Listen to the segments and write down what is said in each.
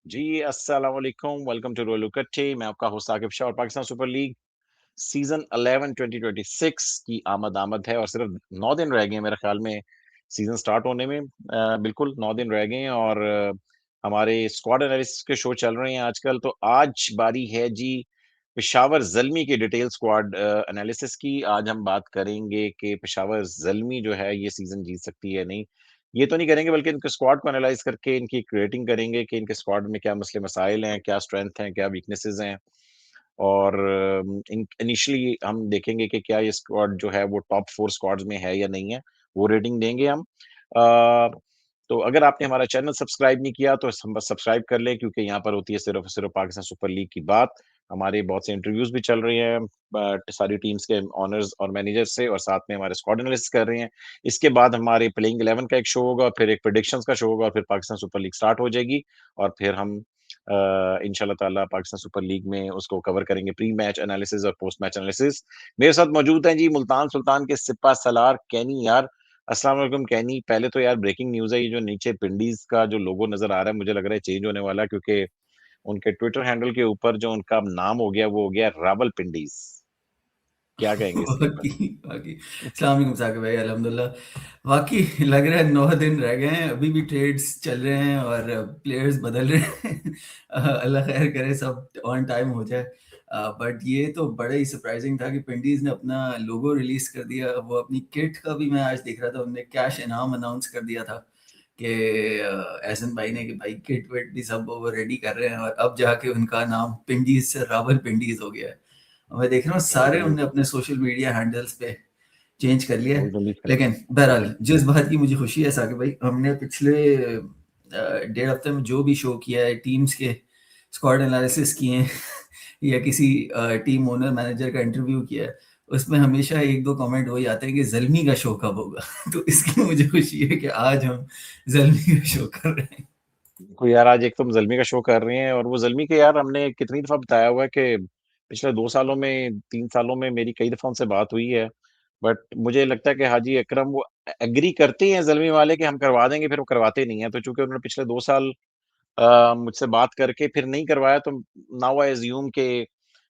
जी, अस्सलाम वालेकुम, welcome to रोलू कट्टे। मैं आपका होस्ट आकिब शाह और पाकिस्तान सुपर लीग सीज़न 11 2026 की आमद है और सिर्फ 9 दिन रह गए हैं मेरे ख़्याल में सीज़न स्टार्ट होने में। बिल्कुल 9 दिन रह गए हैं और हमारे स्क्वाड एनालिसिस के शो चल रहे हैं आजकल। तो आज बारी है जी पेशावर ज़ल्मी की डिटेल स्क्वाड एनालिसिस की। आज हम बात करेंगे कि पेशावर ज़ल्मी जो है ये सीज़न जीत सकती है या नहीं। ये तो नहीं करेंगे बल्कि इनके स्क्वाड को एनालाइज़ करके इनकी एक रेटिंग करेंगे कि इनके स्क्वाड में क्या मसले-मसाइल हैं, क्या स्ट्रेंथ हैं, क्या वीकनेसेस हैं और इन इनिशियली हम देखेंगे कि क्या ये स्क्वाड जो है वो टॉप 4 स्क्वाड्स में है या नहीं है, वो रेटिंग देंगे हम। अ, तो अगर आपने हमारा चैनल सब्सक्राइब नहीं किया तो सब्सक्राइब कर लें क्योंकि यहाँ पर होती है सिर्फ़ और सिर्फ़ पाकिस्तान सुपर लीग की बात। हमारे बहुत से इंटरव्यूज़ भी चल रहे हैं बट सारी टीम्स के ओनर्स और मैनेजर्स से और साथ में हमारे स्क्वाड एनालिसिस कर रहे हैं। इसके बाद हमारे प्लेइंग 11 का एक शो होगा, फिर एक प्रेडिक्शंस का शो होगा और फिर पाकिस्तान सुपर लीग स्टार्ट हो जाएगी और फिर हम इंशाल्लाह ताला पाकिस्तान सुपर लीग में उसको कवर करेंगे प्री मैच एनालिसिस और पोस्ट मैच एनालिसिस। मेरे साथ मौजूद हैं जी मुल्तान सुल्तान के सिपा सलार कैनी यार। अस्सलाम वालेकुम कैनी। पहले तो यार ब्रेकिंग न्यूज़ है, ये जो नीचे पिंडीज़ का जो लोगो नज़र आ रहा है मुझे लग रहा है चेंज होने वाला है क्योंकि उनके ट्विटर हैंडल के ऊपर जो उनका नाम हो गया वो हो गया रावलपिंडीज़। क्या कहेंगे इसके ऊपर? वाक़ई, वाक़ई। अस्सलाम वालेकुम साकिब भाई, अल्हम्दुलिल्लाह। वाक़ई लग रहा है 9 दिन रह गए हैं, अभी भी ट्रेड्स चल रहे हैं और प्लेयर्स बदल रहे हैं। अल्लाह ख़ैर करे सब ऑन टाइम हो जाए। बट ये तो बड़ा ही सरप्राइज़िंग था कि पिंडीज़ ने अपना लोगो रिलीज़ कर दिया। वो अपनी किट का भी मैं आज देख रहा था, उन्होंने कैश इनाम अनाउंस कर दिया था कि एहसन भाई ने कि भाई किट-विट भी सब वो रेडी कर रहे हैं और अब जाके उनका नाम पिंडीज़ से रावलपिंडीज़ हो गया है। और मैं देख रहा हूँ सारे रावल उनने अपने सोशल मीडिया हैंडल्स पे चेंज कर लिया है। रावलपिंडीज़ कर लेकिन ओके। बहरहाल जिस बात की मुझे खुशी है साकिब भाई, हमने पिछले डेढ़ हफ्ते में जो भी शो किया है, टीम्स के स्क्वाड एनालिसिस किए हैं या किसी टीम ओनर मैनेजर का इंटरव्यू किया है, उसमें हमेशा 1-2 कमेंट वही आते हैं कि ज़ल्मी का शो कब होगा? तो इसकी मुझे खुशी है कि आज हम ज़ल्मी का शो कर रहे हैं। देखो यार आज एक तुम ज़ल्मी का शो कर रहे हैं और वो ज़ल्मी के यार हमने कितनी दफ़ा बताया हुआ है कि पिछले 2 सालों में 3 सालों में मेरी कई दफ़ा उनसे बात हुई है। बट मुझे लगता है कि हाजी अकरम वो एग्री करते हैं ज़ल्मी वाले कि हम करवा देंगे फिर वो करवाते नहीं हैं। तो चूँकि उन्होंने पिछले 2 साल मुझसे बात करके फिर नहीं करवाया तो नाउ आई अज़्यूम कि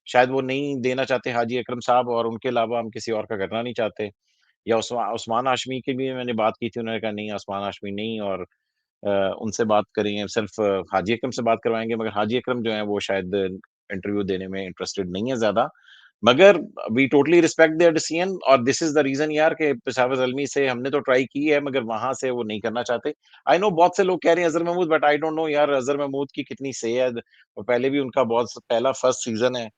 शायद वो नहीं देना चाहते हाजी अकरम साहब और उनके अलावा हम किसी और का करना नहीं चाहते। या उस्मान हाशमी की भी मैंने बात की थी, उन्होंने कहा नहीं उस्मान हाशमी नहीं और अ, उनसे बात करेंगे सिर्फ़ हाजी अकरम से बात करवाएँगे मगर हाजी अकरम जो हैं वो शायद इंटरव्यू देने में इंटरेस्टेड नहीं है ज़्यादा। मगर we totally respect their decision और दिस इज़ द रीज़न यार कि पेशावर ज़ल्मी से हमने तो ट्राई की है मगर वहाँ से वो नहीं करना चाहते। आई नो बहुत से लोग कह रहे हैं Azhar Mahmood but I don't know यार अज़हर महमूद की कितनी सेहत और पहले भी उनका बहुत पहला फर्स्ट सीज़न है।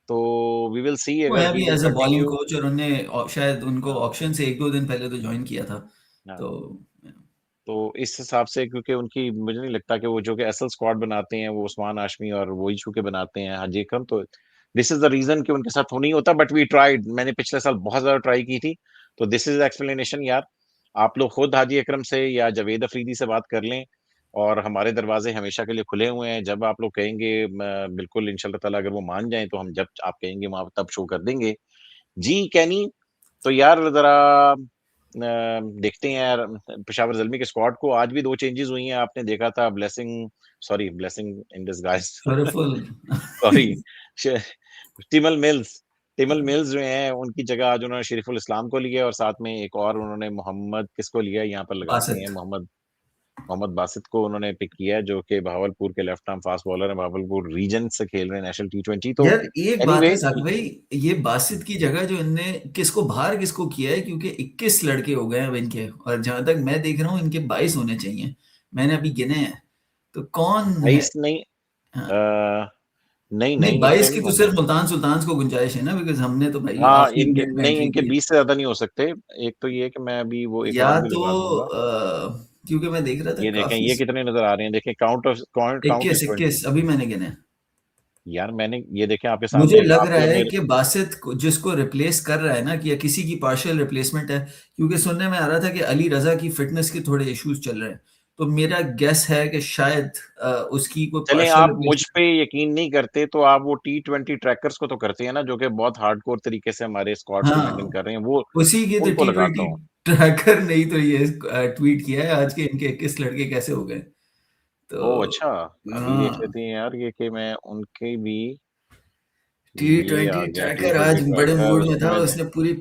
तो वी विल सी वो अगर है ही भी will as a bowling continue coach और उन्होंने शायद उनको हाँ, ऑक्शन से 1-2 दिन पहले तो जॉइन किया था। हाँ। तो तो इस हिसाब से क्योंकि उनकी मुझे नहीं लगता कि वो जो कि असल स्क्वाड बनाते हैं वो उस्मान हाशमी और वही छू के बनाते हैं हाजी अकरम तो दिस इज द रीजन कि उनके साथ वो नहीं होता बट वी ट्राइड मैंने पिछले साल बहुत ज्यादा ट्राई की थी तो दिस इज एक्सप्लेनेशन यार आप लोग खुद हाजी अकरम से या जावेद अफरीदी से बात कर लें और हमारे दरवाजे हमेशा के लिए खुले हुए हैं जब आप लोग कहेंगे बिल्कुल इंशाल्लाह ताला अगर वो मान जाएं तो हम जब आप कहेंगे वहां तब शो कर देंगे जी कैनी तो यार ज़रा देखते हैं यार पेशावर ज़ल्मी के स्क्वाड को आज भी 2 चेंजेस हुई हैं आपने देखा था blessing in disguise beautiful. Sorry श टिमल मिल्स जो हैं उनकी जगह आज उन्होंने शरीफुल इस्लाम को लिया और साथ में एक और उन्होंने मोहम्मद किसको लिया यहाँ पर लगाते हैं बासित। मोहम्मद मोहम्मद बासित को उन्होंने पिक किया है जो कि बहावलपुर के लेफ्ट आर्म फास्ट बॉलर हैं बहावलपुर रीजन से खेल रहे हैं नेशनल टी20 तो यार एक बात है एनीवे साकिब भाई, ये बासित की जगह जो इनने किसको बाहर किसको किया है, क्योंकि 21 लड़के हो गए हैं अब इनके और जहां तक मैं देख रहा हूँ इनके 22 होने चाहिए। मैंने अभी गिने हैं। तो कौन है? 22 नहीं हाँ। नहीं, नहीं, नहीं, इतने 22 नहीं की तो होंगे। सिर्फ मुल्तान सुल्तान को गुंजाइश है ना, बिकॉज हमने तो भाई हाँ, आखिरी इनके मिनट में नहीं, एंट्री इनके की है। 20 से ज़्यादा नहीं हो सकते। एक तो ये है कि मैं अभी वो एक या और भी तो लगा दूँगा। क्योंकि मैं देख रहा था ये देखें, काफी। ये कितने नज़र आ रहे हैं, देखें काउंट इज़ 21 20 21 अभी मैंने गिने। यार मैंने ये देखें आपके मुझे सामने लग आप रहा तो है मेरे कि बासित जिसको रिप्लेस कर रहा है ना, कि या किसी की पार्शियल रिप्लेसमेंट है, क्योंकि सुनने में आ रहा था कि अली रजा की फिटनेस के थोड़े इश्यूज चल रहे हैं। तो मेरा गेस है कि शायद उसकी कोई चलें पार्शियल आप मुझ पे रिप्लेसमेंट। यकीन नहीं करते तो आप वो टी20 ट्रैकर्स को तो करते हैं ना, जो कि बहुत हार्डकोर तरीके से हमारे स्क्वाड्स को मेंटेन हाँ, कर रहे हैं, वो उसी की तो उनको टी लगाता ट्वेंटी हूँ। ट्रैकर ने ही तो ये ट्वीट किया है आज के इनके 21 लड़के कैसे हो गए। ओह! तो अच्छा, अभी देख हाँ, लेते हैं यार ये कि मैं उनके भी ये आ T20 गया ट्रैकर T20 आज बड़े ट्रैकर मूड में था, उसमें मैंने उसने पूरी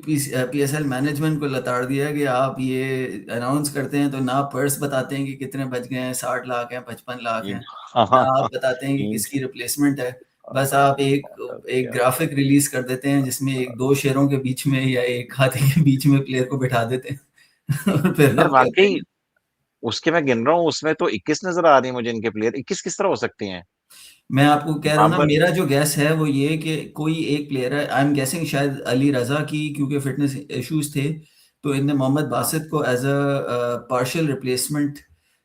पीएसएल मैनेजमेंट को लताड़ दिया कि आप ये अनाउंस करते हैं तो ना पर्स बताते हैं कि कितने बच गए हैं, 60 लाख हैं, 55 लाख ये हैं, हाँ, ना हाँ, आप हाँ, बताते हैं कि टीम किसकी रिप्लेसमेंट है। बस आप बता एक दिया। ग्राफिक रिलीज कर देते हैं जिसमें एक दो शेरों के बीच में या एक हाथी के बीच में प्लेयर को बिठा देते हैं और फिर यार आप कहते वाक़ई हैं। उसके मैं गिन रहा हूँ उसमें तो 21 नज़र आ रही है मुझे इनके प्लेयर, 21 किस तरह हो सकते हैं? मैं आपको कह रहा हूँ ना, बाबर मेरा जो गेस है वो ये कि कोई एक प्लेयर है, आई एम गेसिंग शायद अली रज़ा की, क्योंकि फिटनेस इश्यूज थे, तो इनने मोहम्मद हाँ, बासित को एज अ पार्शियल रिप्लेसमेंट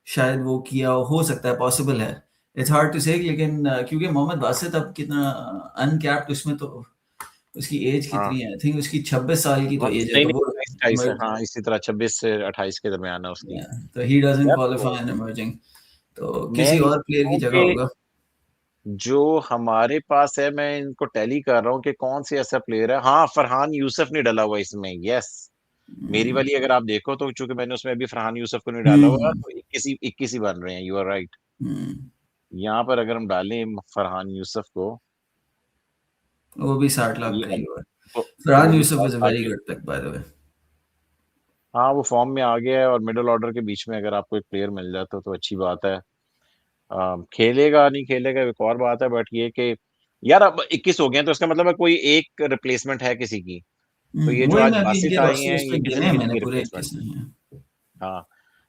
शायद वो किया हो सकता है, पॉसिबल है। इट्स हार्ड टू से, लेकिन क्योंकि मोहम्मद बासित अब कितना अनकैप्ड, उसमें तो उसकी एज हाँ। कितनी है, आई थिंक उसकी 26 साल की तो एज है, नहीं, तो नहीं वो 28 है, इमर्ज, हाँ, इसी तरह 26 से 28 के दरमियान है उसकी। तो ही डजंट यार क्वालिफाई तो इन इमर्जिंग, तो मैं किसी ये और प्लेयर कहता की हूँ जगह कि होगा। जो हमारे पास है मैं इनको टैली कर रहा हूँ कि कौन सी ऐसा प्लेयर है। हाँ, फरहान यूसुफ नहीं डला हुआ इसमें, यस। मेरी हम्म वाली अगर आप देखो तो चूंकि मैंने उसमें अभी फरहान यूसुफ को नहीं डाला हुआ हम्म तो 21 ही बन रहे हैं, यू आर राइट। हम्म। यहाँ पर अगर हम डालें फरहान यूसुफ को वो भी 60 तो लाख ये का ही हुआ है। तो फरहान वो भी यूसुफ साथ इज अ वेरी आगे। Good pick by the way. हाँ, वो फॉर्म में आ गया है और मिडिल ऑर्डर के बीच में अगर आपको एक प्लेयर मिल जाता तो अच्छी बात है। खेलेगा नहीं खेलेगा एक और बात है, बट ये कि यार अब 21 हो गए हैं तो इसका मतलब है कोई एक रिप्लेसमेंट है किसी की। तो ये जो वही आज मैं अभी बासित इनके आई हैं रोस्टर्स ये पे किसी गिने न हैं किसी मैंने की पूरे रिप्लेसमेंट 21 है। नहीं है। हाँ,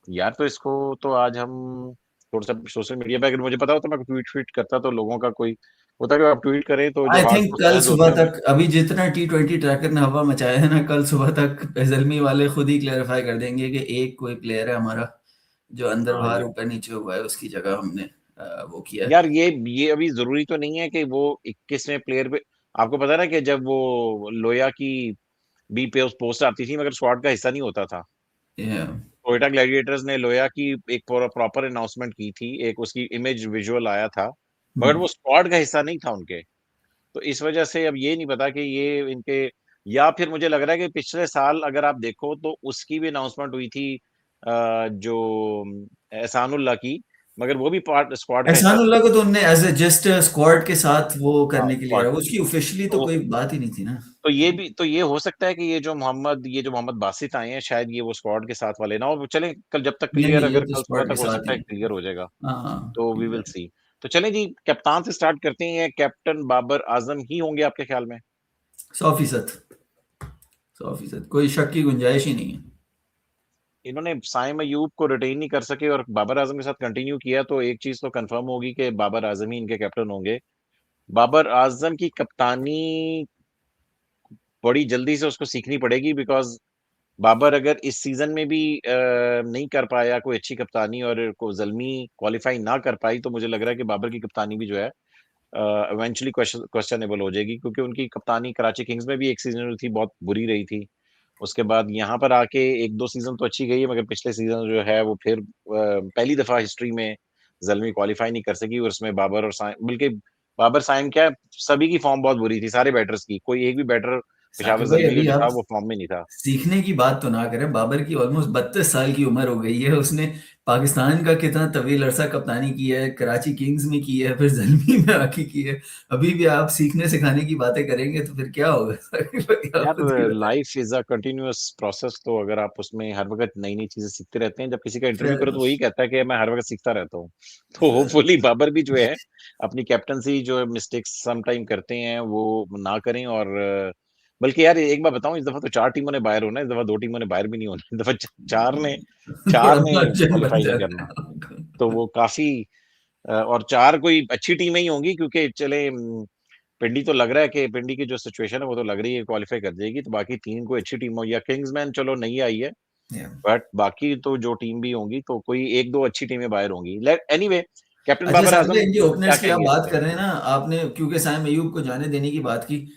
यार तो इसको तो आज हम थोड़ा सा सोशल मीडिया पे, अगर मुझे पता होता मैं ट्वीट ट्वीट करता तो लोगों का कोई होता कि आप ट्वीट करें तो आई जो हार्ड थिंक कोर कल फैंस होते सुबह हैं वो। तक, अभी जितना T20 ट्रैकर ने हवा मचाया है ना, कल सुबह तक जलमी वाले खुद ही क्लेरिफाई कर देंगे कि एक कोई प्लेयर है हमारा जो अंदर हाँ बाहर ये ऊपर नीचे हुआ है, उसकी जगह हमने वो किया है। यार ये अभी जरूरी तो नहीं है कि वो 21वें प्लेयर पे। आपको पता है ना कि जब वो लोया की बी पे उस पोस्ट आती थी मगर स्क्वाड का हिस्सा नहीं होता था। Yeah. टोयोटा ग्लैडिएटर्स ने लोया की एक प्रॉपर अनाउंसमेंट की थी, एक उसकी इमेज विजुअल आया था, मगर हम्म। वो स्क्वाड का हिस्सा नहीं था उनके। तो इस वजह से अब ये नहीं पता कि ये इनके, या फिर मुझे लग रहा है कि पिछले साल अगर आप देखो तो उसकी भी अनाउंसमेंट हुई थी जो एहसानुल्लाह की, मगर वो भी पार्ट स्क्वाड का हिस्सा एहसानुल्लाह था। को तो उनने एज ए जस्ट स्क्वाड के साथ वो हाँ करने के लिए स्क्वाड। रहा, उसकी ऑफिशियली तो तो कोई बात ही नहीं थी ना। तो ये हो सकता है कि ये जो मोहम्मद बासित आए हैं शायद ये वो स्क्वाड के साथ वाले ना हो। चलें कल जब तक नहीं क्लियर, नहीं, ये अगर तो कल सुबह स्क्वाड के तक हो साथ सकता ही है है। क्लियर हो जाएगा हाँ तो वी विल exactly. सी। तो चलें जी, कप्तान से स्टार्ट करते हैं। कैप्टन बाबर आजम ही होंगे आपके ख्याल में? 100%, 100%, कोई शक की गुंजाइश ही नहीं है। इन्होंने साइम अयूब को रिटेन नहीं कर सके और बाबर आजम के साथ कंटिन्यू किया तो एक चीज तो कंफर्म होगी कि बाबर आजम ही इनके कैप्टन होंगे। बाबर आजम की कप्तानी बड़ी जल्दी से उसको सीखनी पड़ेगी, बिकॉज बाबर अगर इस सीजन में भी नहीं कर पाया कोई अच्छी कप्तानी और को जल्मी क्वालिफाई ना कर पाई तो मुझे लग रहा है कि बाबर की कप्तानी भी जो है इवेंचुअली क्वेश्चनेबल हो जाएगी, क्योंकि उनकी कप्तानी कराची किंग्स में भी एक सीजन थी बहुत बुरी रही थी। उसके बाद यहाँ पर आके एक दो सीजन तो अच्छी गई है मगर पिछले सीजन जो है वो फिर पहली दफा हिस्ट्री में जल्मी क्वालिफाई नहीं कर सकी, और उसमें बाबर और साइम, बल्कि बाबर साइम क्या, सभी की फॉर्म बहुत बुरी थी, सारे बैटर्स की, कोई एक भी बैटर पेशावर साकिब भाई, जल्मी का अभी जो था आप वो फॉर्म में नहीं था। सीखने की बात तो ना करें, बाबर की ऑलमोस्ट 32 साल की उम्र हो गई है, उसने पाकिस्तान का कितना तवील अरसा कप्तानी की है, कराची किंग्स में की है, फिर जलमी में आके की है। अभी भी आप सीखने सिखाने की बातें करेंगे तो फिर क्या होगा? साकिब भाई, आप यार खुद ही बताएं। Life is a continuous process, तो अगर आप उसमें हर वक्त नई नई चीजें सीखते रहते हैं, जब किसी का इंटरव्यू फेयर करो तो इनफ, वही कहता है कि मैं हर वक्त सीखता रहता हूँ। तो फेयर इनफ। होपफुली बाबर भी जो है अपनी कैप्टनसी जो मिस्टेक्स सम टाइम करते हैं वो ना करें। और बल्कि यार एक बात बताऊं, इस दफा तो चार टीमों ने बाहर होना है, इस दफा दो टीमों ने बाहर भी नहीं होना, इस दफा चार ने बड़ा चार ने मार्जिन बन क्वालिफाई नहीं जाता करना। है। तो वो काफी और चार कोई अच्छी टीमें ही होंगी, क्योंकि चले पिंडी तो लग रहा है कि पिंडी की जो सिचुएशन है वो तो लग रही है क्वालिफाई कर जाएगी, तो बाकी तीन कोई अच्छी टीम हो, या किंग्समैन चलो नहीं आई है, Yeah. बट बाकी तो जो टीम भी होंगी तो कोई एक दो अच्छी टीमें बाहर होंगी। लेट एनीवे, कैप्टन अच्छा बाबर साकिब भाई, आजम इनके क्या ओपनर्स की आप कहेंगे इस बात पे? कर रहे हैं ना, आपने क्योंकि साइम अयूब को जाने देने की बात की,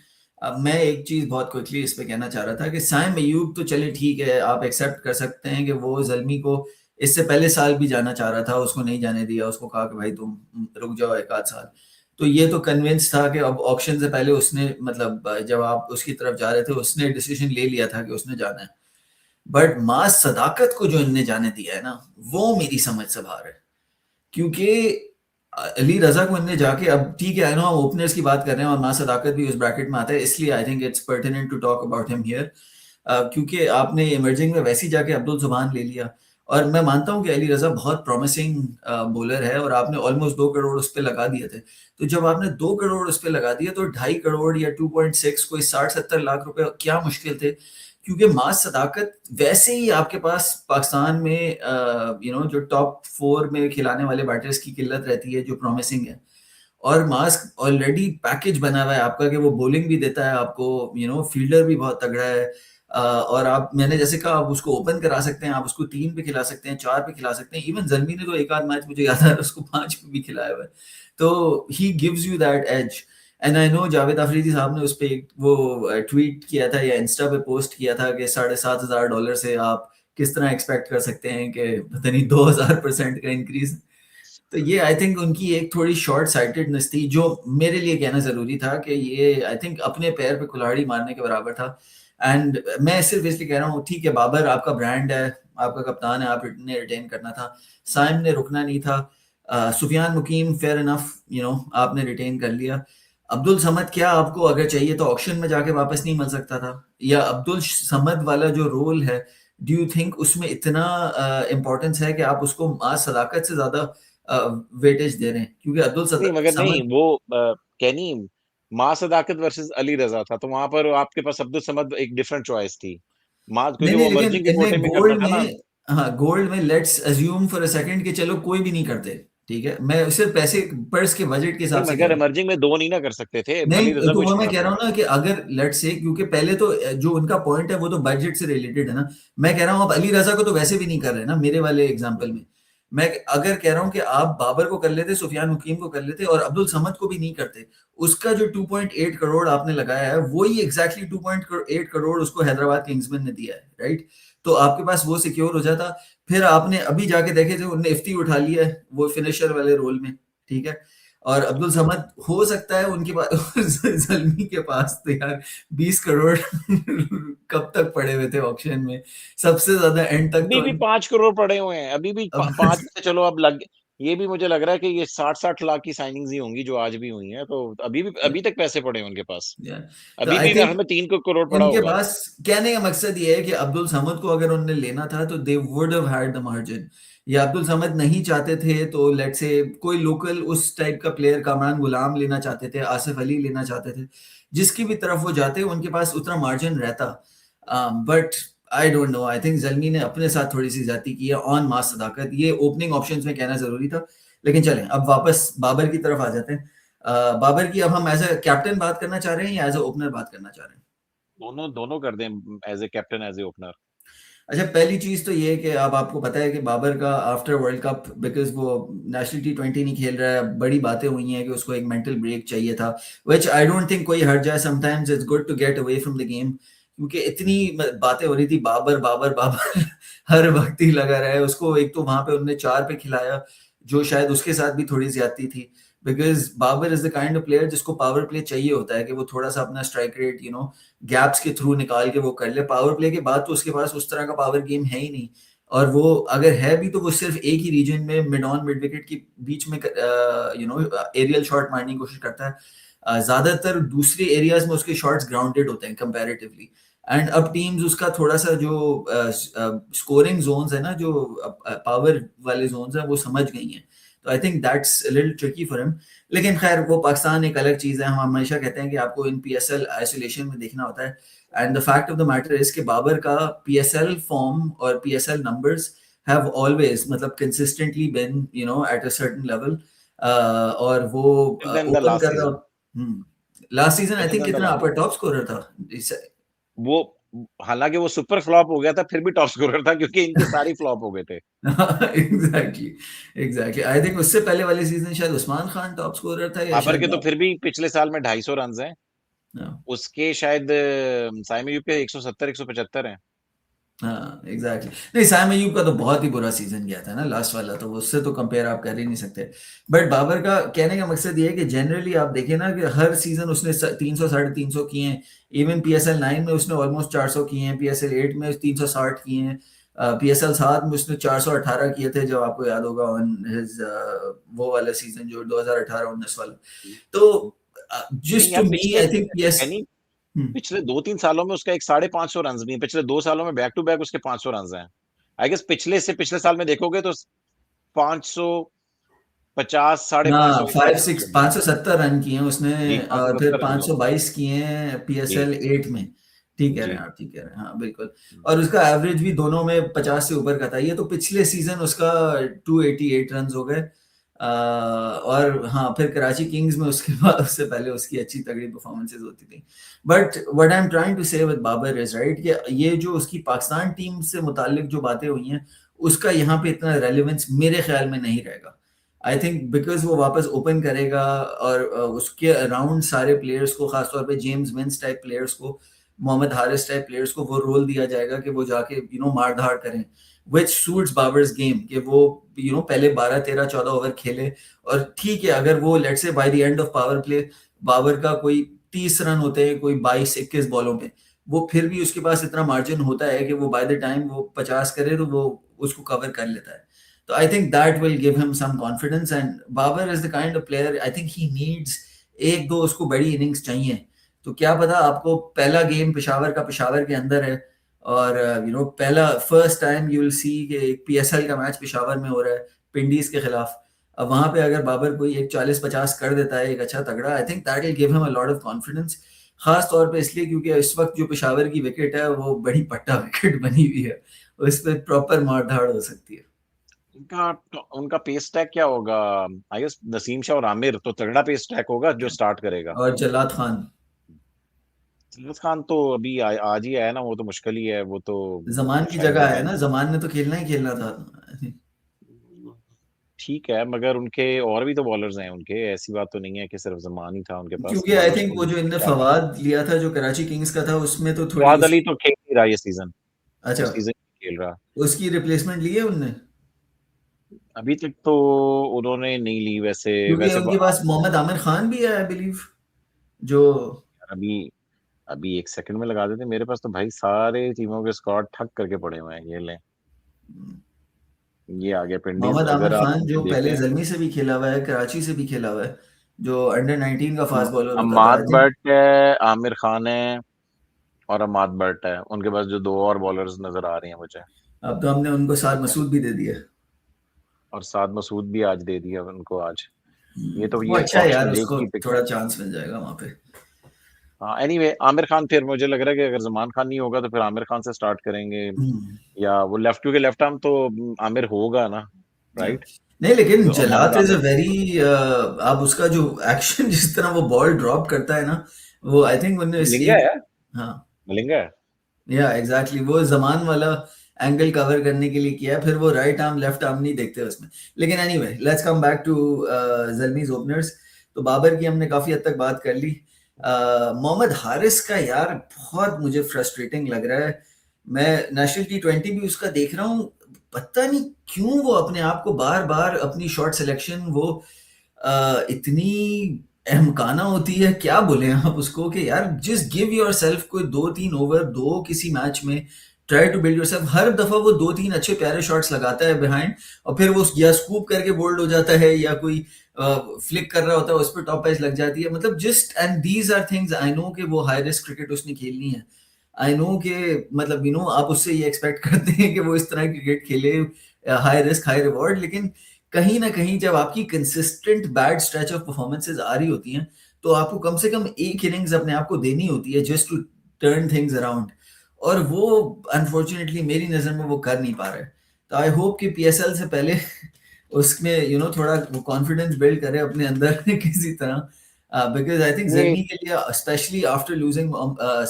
अब मैं एक चीज बहुत क्विकली इस पे कहना चाह रहा था कि साइम अयूब तो चले ठीक है, आप एक्सेप्ट कर सकते हैं कि वो जल्मी को इससे पहले साल भी जाना चाह रहा था, उसको नहीं जाने दिया, उसको कहा कि भाई तुम रुक जाओ एक आध साल। तो ये तो कन्विंस था कि अब ऑक्शन से पहले उसने, मतलब जब आप उसकी तरफ जा रहे थे, उसने डिसीजन ले लिया था कि उसने जाना है। बट मास सदाकत को जो इनने जाने दिया है ना, वो मेरी समझ से बाहर है। क्योंकि अली रजा को इनने जाके, अब ठीक है, आई नो हम ओपनर्स की बात कर रहे हैं और मां सदाकत भी उस ब्रैकेट में आता है, इसलिए I think it's pertinent to talk about him here. क्योंकि आपने इमर्जिंग में वैसे ही जाके अब्दुल जुबान ले लिया, और मैं मानता हूँ कि अली रजा बहुत प्रॉमिसिंग बॉलर है, और आपने ऑलमोस्ट 2 करोड़ उस पर लगा दिए थे। तो जब आपने 2 करोड़ उस पर लगा दिए, तो 2.5 करोड़ या 2.6, कोई 60-70 लाख रुपए क्या मुश्किल थे। क्योंकि मास सदाकत वैसे ही आपके पास पाकिस्तान में जो टॉप 4 में खिलाने वाले बैटर्स की किल्लत रहती है जो प्रॉमिसिंग है, और मास्क ऑलरेडी पैकेज बना हुआ है आपका कि वो बॉलिंग भी देता है आपको, फील्डर भी बहुत तगड़ा है। और आप, मैंने जैसे कहा, आप उसको ओपन करा सकते हैं, आप उसको 3 पे खिला सकते हैं, 4 पे खिला सकते हैं, इवन जलमी ने तो एक आध मैच मुझे याद है उसको 5 पे भी खिलाया हुआ है। तो he gives you that edge. And I know Javed Afridi साहब ने उस पे वो ट्वीट किया था या इंस्टा पे पोस्ट किया था कि $7,500 से आप किस तरह एक्सपेक्ट कर सकते हैं कि पता नहीं 2000% का इंक्रीज। तो ये आई थिंक उनकी एक थोड़ी शॉर्ट साइटेडनेस थी, जो मेरे लिए कहना जरूरी था कि ये आई थिंक अपने पैर पे कुल्हाड़ी मारने के बराबर था। एंड मैं सिर्फ इसलिए कह रहा हूँ, ठीक है बाबर आपका ब्रांड है, आपका कप्तान है, आप ने रिटेन करना था, साइम ने रुकना नहीं था, सुफियान मुकीम फेयर इनफ, आपने रिटेन कर लिया। अब्दुल समद क्या आपको अगर चाहिए तो ऑक्शन में जाके वापस नहीं मिल सकता था? या अब्दुल समद वाला जो रोल है, डू यू थिंक उसमें इतना इम्पोर्टेंस है कि आप उसको आज सदाकत से ज्यादा वेटेज दे रहे हैं? क्योंकि अब्दुल नहीं मगर नहीं समद। वो कैनी मां सदाकत वर्सेस अली रजा था, तो वहां पर आपके पास अब्दुल समद एक डिफरेंट चॉइस थी मां, नहीं क्योंकि नहीं, वो लेकिन इमर्जिंग की इनने कोटे में करना गोल्ड था ना। में, हाँ गोल्ड में let's assume for a second कि चलो कोई भी नहीं करते, ठीक है, मैं सिर्फ पैसे पर्स के बजट के नहीं हिसाब से कह मगर रहा हूँ। इमर्जिंग में दो नहीं ना कर सकते थे, अली नहीं रजा तो को ही वो मैं छोड़ा कह रहा था। हूँ ना कि अगर लेट से, क्योंकि पहले तो जो उनका पॉइंट है वो तो बजट से रिलेटेड है ना। मैं कह रहा हूँ अब अली रजा को तो वैसे भी नहीं कर रहे ना मेरे वाले एग्जांपल में। मैं अगर कह रहा हूँ कि आप बाबर को कर लेते, सुफियान हुकीम को कर लेते, और अब्दुल समद को भी नहीं करते, उसका जो 2.8 करोड़ आपने लगाया है वही एग्जैक्टली 2.8 करोड़ उसको हैदराबाद किंग्समैन ने दिया है, राइट? तो आपके पास वो सिक्योर हो जाता। फिर आपने अभी जाके देखे थे उन्होंने इफ्ती उठा लिया है वो फिनिशर वाले रोल में, ठीक है। और अब्दुल समद हो सकता है उनके पास जलमी के पास तो यार 20 करोड़ कब तक पड़े हुए थे ऑक्शन में, सबसे ज्यादा एंड तक अभी तो। भी 5 करोड़ पड़े हुए हैं, अभी भी अब 5 में से चलो अब लग, ये भी मुझे लग रहा है कि ये 60-60 लाख की साइनिंग्स ही होंगी जो आज भी हुई हैं, तो अभी भी अभी तक पैसे पड़े हैं उनके पास। तो अभी आई भी मेरे थिंक ख्याल में 3 करोड़ पड़ा उनके होगा। पास कहने का मकसद ये है कि अब्दुल समद को अगर उन्होंने लेना था तो they would have had the margin. या अब्दुल समद नहीं चाहते थे तो लेट्स से कोई लोकल उस टाइप का प्लेयर, कामरान गुलाम लेना चाहते थे, आसिफ अली लेना चाहते थे, जिसकी भी तरफ वो जाते उनके पास उतना मार्जिन रहता। But I don't no, I think Zalmi ने अपने साथ थोड़ी सी ज्यादती की है ऑन मास सदाकत, ये ओपनिंग ऑप्शंस में कहना जरूरी था। लेकिन चलें अब वापस बाबर की तरफ आ जाते हैं। बाबर की अब हम एज ए कैप्टन बात करना चाह रहे हैं या एज ए ओपनर बात करना चाह रहे हैं? दोनों दोनों कर दें, as a captain as a opener. अच्छा, पहली चीज तो ये है कि अब आपको पता है कि बाबर का आफ्टर वर्ल्ड कप, बिकॉज वो नेशनल T20 नहीं खेल रहा है, बड़ी बातें हुई हैं कि उसको एक मेंटल ब्रेक चाहिए था, विच आई डोंट थिंक कोई हर्ज है, sometimes it's good to get away from the game. क्योंकि इतनी बातें हो रही थी बाबर बाबर बाबर हर वक्त ही लगा रहा है उसको। एक तो वहां पे उन्होंने 4 पे खिलाया, जो शायद उसके साथ भी थोड़ी ज्यादती थी, because Babar is the kind of player जिसको पावर प्ले चाहिए होता है कि वो थोड़ा सा अपना स्ट्राइक रेट गैप्स के थ्रू निकाल के वो कर ले। पावर प्ले के बाद तो उसके पास उस तरह का पावर गेम है ही नहीं, और वो अगर है भी तो वो सिर्फ एक ही रीजन में मिड ऑन मिड विकेट के बीच में एरियल शॉट मारने की कोशिश करता है। ज्यादातर दूसरे एरियाज में उसके शॉट्स ग्राउंडेड होते हैं कंपैरेटिवली। एंड अब टीम्स उसका थोड़ा सा जो स्कोरिंग जोन्स है ना, जो पावर वाले जोन्स हैं, वो समझ गई हैं। तो I think that's little tricky for him. लेकिन खैर वो पाकिस्तान एक अलग चीज है, हम हमेशा कहते हैं कि आपको इन PSL आइसोलेशन में देखना होता है। And the fact of the matter is कि बाबर का PSL फॉर्म और PSL नंबर्स हैव ऑलवेज, मतलब consistently been at a certain level. और वो better than the open last कर रहा। Season. Last season I better think than the कितना last. आपका टॉप स्कोरर था वो हालांकि वो सुपर फ्लॉप हो गया था, फिर भी टॉप स्कोरर था क्योंकि इनके सारी फ्लॉप हो गए थे। एग्जैक्टली एग्जैक्टली, आई थिंक उससे पहले वाले सीजन शायद उस्मान खान टॉप स्कोरर था या बाबर शायद के तो फिर भी पिछले साल में 250 रन हैं, हाँ। उसके शायद साइम अयूब के 170-175 हैं। हाँ एग्जैक्टली, नहीं सैम अयूब का तो बहुत ही बुरा सीजन गया था ना लास्ट वाला, तो उससे तो कंपेयर आप कर ही नहीं सकते। बट बाबर का कहने का मकसद ये है कि जनरली आप देखें ना कि हर सीजन उसने 300 350 किए हैं। इवन PSL 9 में उसने ऑलमोस्ट 400 किए हैं, PSL 8 में 360 किए हैं। PSL 7 में उसने 418 किए थे, जब आपको याद होगा, ऑन हिज वो वाला सीजन जो 2018-19 वाला। तो नहीं जस्ट यार, टू मी पिछले आई थिंक पीएस यानी पिछले 2-3 सालों में उसका एक 550 रन भी है। पिछले 2 सालों में बैक टू बैक उसके 500 रन हैं। आई गेस पिछले साल में देखोगे तो 550, साढ़े पांच हाँ, सौ के फाइव करीब सिक्स होंगे। 570 रन किए हैं उसने। जी, फिर 570 रन हुए। 522 किए हैं जी, PSL 8 में। ठीक कह रहे हैं जी। आप, ठीक कह रहे हैं, हाँ बिल्कुल। और उसका एवरेज भी दोनों में 50 से ऊपर का था। ये तो पिछले सीजन उसका 288 रन हो गए। और हाँ, फिर कराची किंग्स में उसके बाद, उससे पहले उसकी अच्छी तगड़ी परफॉर्मेंसेज होती थी। But what I am trying to say with Babar is right, कि ये जो उसकी पाकिस्तान टीम से मुतालिक जो बातें हुई हैं, उसका यहाँ पे इतना रेलेवेंस मेरे ख्याल में नहीं रहेगा। आई थिंक बिकॉज वो वापस ओपन करेगा, और उसके अराउंड सारे प्लेयर्स को, खासतौर पे जेम्स विंस टाइप प्लेयर्स को, मोहम्मद हारिस टाइप प्लेयर्स को वो रोल दिया जाएगा कि वो जाके मार धाड़ करें, विच सूट्स बाबर्स गेम, कि वो पहले 12, 13, 14 ओवर खेले। और ठीक है, अगर वो लेट से by the end of power play Babar का कोई 30 रन होते हैं कोई 22-21 बॉलों पे, वो फिर भी उसके पास इतना मार्जिन होता है कि वो बाय द टाइम वो 50 करे तो वो उसको कवर कर लेता है। So I think that will give him some confidence. And Babar is the kind of player I think he needs एक दो उसको बड़ी इनिंग्स चाहिए। तो क्या पता, आपको पहला गेम पेशावर का पेशावर के अंदर है, और पहला first time you will see कि एक PSL का मैच पेशावर में हो रहा है पिंडीज के खिलाफ। अब वहां पे अगर बाबर कोई एक 40-50 कर देता है, एक अच्छा तगड़ा, आई think that will give him a lot of confidence. खास तौर पे इसलिए क्योंकि इस वक्त जो पेशावर की विकेट है वो बड़ी पट्टा विकेट बनी हुई है, उस पर प्रॉपर मार धाड़ हो सकती है। उनका उनका पेस टैग क्या होगा? आई गेस नसीम शाह और आमिर तो तगड़ा पेस टैग होगा जो स्टार्ट करेगा। और जलाद खान। जिल्लत खान तो अभी आज ही आया ना, वो तो मुश्किल ही है, वो तो जमान की शायद जगह है है ना, नहीं। जमान ने तो खेलना ही खेलना था। ठीक है, मगर उनके और भी तो बॉलर्स हैं उनके, ऐसी बात तो नहीं है कि सिर्फ जमान ही था उनके पास क्योंकि आई बॉलर्स थिंक तो। वो जो इनने क्या फवाद लिया था जो कराची किंग्स का था, उसमें तो थोड़ी फवाद उस अली तो खेल नहीं रहा ये सीजन। वो अच्छा, सीजन खेल रहा उसकी रिप्लेसमेंट ली है उनने? अभी तक तो उन्होंने नहीं ली वैसे। क्योंकि वैसे उनके पास मोहम्मद आमिर खान भी है आई बिलीव, जो अभी अभी एक सेकंड में लगा देते, मेरे पास तो भाई सारे टीमों के स्क्वाड ठक करके पड़े हुए हैं, ये ले, ये आ गया पिंडीज, मोहम्मद आमिर अगर आप खान जो इनके पहले देखें। जलमी से भी खेला हुआ है, कराची से भी खेला हुआ है, जो अंडर 19 का फास्ट बॉलर होता था अमाद आई थिंक। बट है, आमिर खान है, और अमाद बट है, उनके पास जो दो और बॉलर्स नजर आ रही हैं मुझे। अब तो हमने उनको साथ ठीक है, मसूद भी दे दिया। और साद मसूद भी आज दे दिया उनको आज। ये तो वो ये अच्छा है यार, ऑप्शन उसको देखी पिक। थोड़ा चांस मिल जाएगा वहां पे। हाँ, एनीवे आमिर खान, फिर मुझे लग रहा है कि अगर जमान खान नहीं होगा तो फिर आमिर खान से स्टार्ट करेंगे, हम्म। या वो लेफ्ट, क्योंकि लेफ्ट आर्म तो आमिर होगा ना, Yeah. राइट? नहीं, लेकिन तो मोहम्मद जलात इज अ आमिर वेरी, आप उसका जो एक्शन जिस तरह वो बॉल ड्रॉप करता है ना, वो आई थिंक उन्होंने इस मलिंगा एक, है, हाँ, मलिंगा है। या एग्जैक्टली वो जमान वाला एंगल कवर करने के लिए किया है, फिर वो राइट आर्म लेफ्ट आर्म नहीं देखते उसमें। लेकिन anyway, let's come back to Zalmi's openers. तो बाबर की हमने काफी हद तक बात कर ली। मोहम्मद हारिस का यार बहुत मुझे फ्रस्ट्रेटिंग लग रहा है। मैं नेशनल T20 भी उसका देख रहा हूँ, पता नहीं क्यों वो अपने आप को बार बार अपनी शॉट सिलेक्शन वो इतनी अहमकाना होती है, क्या बोले आप उसको, कि यार जस्ट गिव योर सेल्फ कोई 2-3 ओवर दो किसी मैच में, ट्राई टू बिल्ड योरसेल्फ। हर दफा वो 2-3 अच्छे प्यारे शॉट्स लगाता है बिहाइंड, और फिर वो या स्कूप करके बोल्ड हो जाता है, या कोई फ्लिक कर रहा होता है उस पर टॉप एज लग जाती है। मतलब just, and these are things I know कि वो हाई रिस्क क्रिकेट उसने खेलनी है। आई नो कि मतलब आप उससे ये एक्सपेक्ट करते हैं कि वो इस तरह की क्रिकेट खेले, हाई रिस्क हाई रिवॉर्ड। लेकिन कहीं ना कहीं जब आपकी consistent bad stretch of performances आ रही होती हैं, तो आपको कम से कम एक इनिंग्स अपने आप को देनी होती है just to turn things around. और वो अनफॉर्चुनेटली मेरी नज़र में वो कर नहीं पा रहे। तो आई होप कि PSL से पहले उसमें थोड़ा वो कॉन्फिडेंस बिल्ड करे अपने अंदर किसी तरह, because I think ये Zermi के लिए, especially after losing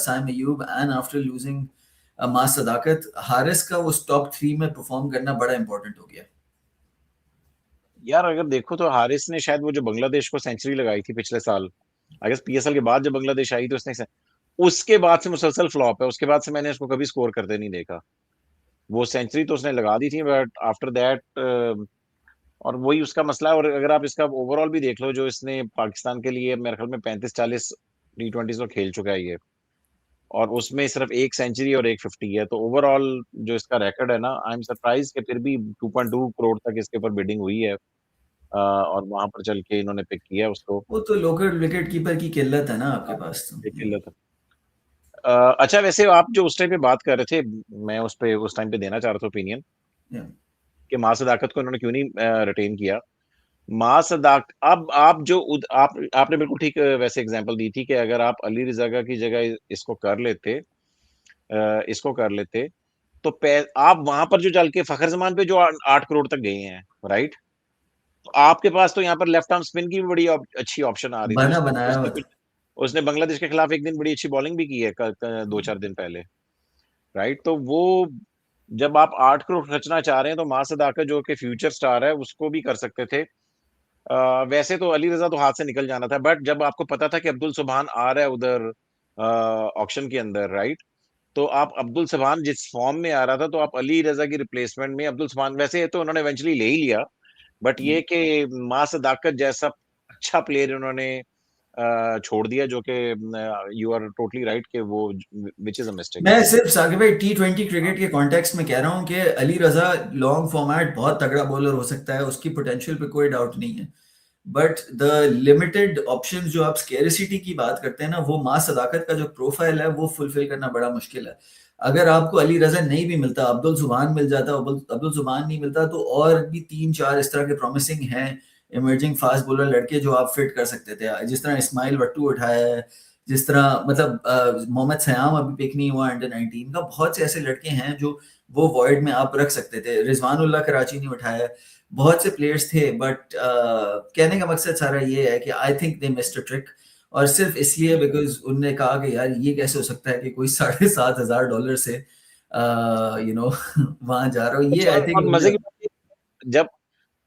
Saim Ayub and after losing Maas Sadakat, Haris का वो टॉप 3 में परफॉर्म करना बड़ा इंपॉर्टेंट हो गया। यार अगर देखो तो हारिस ने शायद वो जो बांग्लादेश को सेंचुरी लगाई थी पिछले साल, अगर पीएसएल के बाद जब बांग्लादेश आई तो उसके बाद से मुसलसल फ्लॉप है, उसके बाद से मैंने उसको कभी स्कोर करते नहीं देखा। वो सेंचुरी तो उसने लगा दी थी, बट आफ्टर दैट, और वही उसका मसला है। और अगर आप इसका ओवरऑल भी देख लो, जो इसने पाकिस्तान के लिए मेरे ख्याल में 35-40 T20 तो खेल चुका है ये, और उसमें सिर्फ 1 सेंचुरी और 1 50 है। तो ओवरऑल जो इसका रिकॉर्ड है ना, आई एम सरप्राइज्ड कि फिर भी 2.2 करोड़ तक इसके ऊपर बिडिंग हुई है। और वहाँ पर चल के इन्होंने पिक किया उसको। वो तो लोकल विकेट कीपर की किल्लत है ना आपके हाँ, पास तो। एक किल्लत है। अच्छा वैसे आप जो उस टाइम पे बात कर रहे थे, मैं उस टाइम पे देना चाह रहा था ओपिनियन या कि मां सदाकत को इन्होंने क्यों नहीं रिटेन किया। मां सदाक अब आप जो आपने बिल्कुल ठीक वैसे एग्जांपल दी थी कि अगर आप अली रज़ा की जगह इसको कर लेते, इसको कर लेते, तो आप वहां पर जो चल के फखर जमान पे जो 8 करोड़ तक गए हैं, राइट। तो आपके पास तो यहाँ पर लेफ्ट आर्म स्पिन की भी बड़ी अच्छी ऑप्शन आ रही थी। बनाया हुआ था। उसने बांग्लादेश के खिलाफ एक दिन बड़ी अच्छी बॉलिंग भी की है 2-4 दिन पहले, राइट। तो वो जब आप 8 करोड़ खर्चना चाह रहे हैं तो मां सदाकत जो कि फ्यूचर स्टार है उसको भी कर सकते थे। वैसे तो अली रजा तो हाथ से निकल जाना था, बट जब आपको पता था कि अब्दुल सुबहान आ रहा है उधर ऑक्शन के अंदर, राइट। तो आप अब्दुल सुबहान जिस फॉर्म में आ रहा था, तो आप अली रजा की रिप्लेसमेंट में अब्दुल सुबहान, वैसे तो उन्होंने इवेंचुअली ले ही लिया, बट ये कि मां सदाकत जैसा अच्छा प्लेयर उन्होंने छोड़ दिया, जो कि यू आर टोटली राइट कि वो विच इज अ मिस्टेक। मैं सिर्फ साकिब भाई T20 क्रिकेट के कॉन्टेक्स्ट में कह रहा हूँ कि अली रजा लॉन्ग फॉर्मेट बहुत तगड़ा बॉलर हो सकता है, उसकी पोटेंशियल पे कोई डाउट नहीं है। बट द लिमिटेड ऑप्शंस जो आप स्केरसिटी की बात करते हैं ना, वो मां सदाकत का जो प्रोफाइल है वो फुलफिल करना बड़ा मुश्किल है। अगर आपको अली रजा नहीं भी मिलता, अब्दुल सुबहान मिल जाता, अब्दुल सुबहान नहीं मिलता, तो और भी 3-4 इस तरह के प्रॉमिसिंग हैं इमर्जिंग फास्ट बॉलर लड़के जो आप फिट कर सकते थे, जिस तरह इस्माइल वट्टू उठाया है, जिस तरह मतलब मोहम्मद सयाम अभी पिक नहीं हुआ अंडर 19 का, बहुत से ऐसे लड़के हैं जो वो वॉइड में आप रख सकते थे। रिजवानुल्लाह कराची ने उठाया, बहुत से प्लेयर्स थे, बट कहने का मकसद सारा ये है कि आई think they missed a trick, और सिर्फ इसलिए बिकॉज उनने कहा कि यार ये कैसे हो सकता है कि कोई $7,500 से वहां जा रहा हो, ये अच्छा, आई और थिंक मजे उनका। की बात है, जब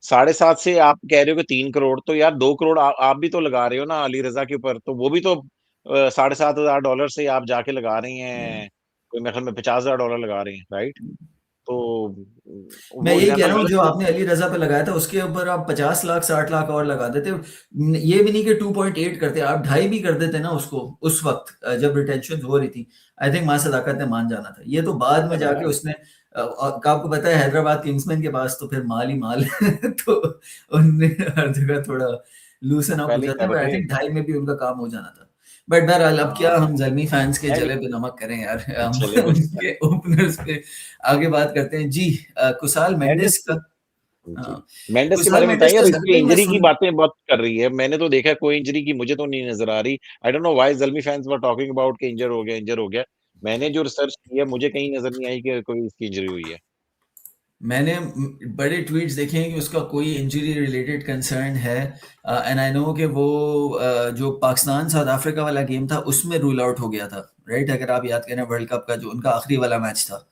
7.5 से आप कह रहे हो कि 3 करोड़, तो यार 2 करोड़ आप भी तो लगा रहे हो ना अली रजा के ऊपर, तो वो भी तो $7,500 से आप जाके लगा रही हैं, कोई मेरे ख्याल में $50,000 लगा रही हैं, राइट। तो मैं वो यही कह एग्जाम्पल रहा हूँ, गलत जो नहीं आपने अली रजा पे लगाया था उसके ऊपर आप 50 लाख 60 लाख और लगा देते। ये भी नहीं कि 2.8 करते, आप 2.5 भी कर देते ना उसको उस वक्त, जब रिटेंशन हो रही थी। आई थिंक मां सदाकत ने मान जाना था, ये तो बाद में जाके उसने आपको पता है हैदराबाद किंग्समैन के पास तो फिर माल ही माल तो उनने हर जगह थोड़ा लूसन अप हो पहले ही जाते कह हैं, बट आई रहे थे। थिंक 2.5 में भी उनका काम हो जाना था। बट बहरहाल अब क्या हाँ, हम जल्मी फैंस के है जले नहीं। पे नमक करें यार, हम चले पे उनके ओपनर्स पे आगे बात करते हैं जी। कुसाल मेंडिस मेंडिस की। का। जी, हाँ, मेंडिस के कुसाल बारे में मेंडिस बताइए का यार, इसकी जर्नली मैं इंजरी की सुन। बातें बहुत कर रही है, मैंने तो देखा कोई इंजरी की मुझे तो नहीं नजर आ रही। I don't know why Zalmi fans were talking about कि इंजर हो गया, इंजर हो गया। मैंने जो रिसर्च की है मुझे कहीं नजर नहीं आई कि कोई इसकी इंजरी हुई है। मैंने बड़े ट्वीट्स देखे हैं कि उसका कोई इंजरी रिलेटेड कंसर्न है, एंड आई नो कि वो जो पाकिस्तान साउथ अफ्रीका वाला गेम था उसमें रूल आउट हो गया था, राइट। अगर आप याद करें वर्ल्ड कप का जो उनका आखिरी वाला मैच था,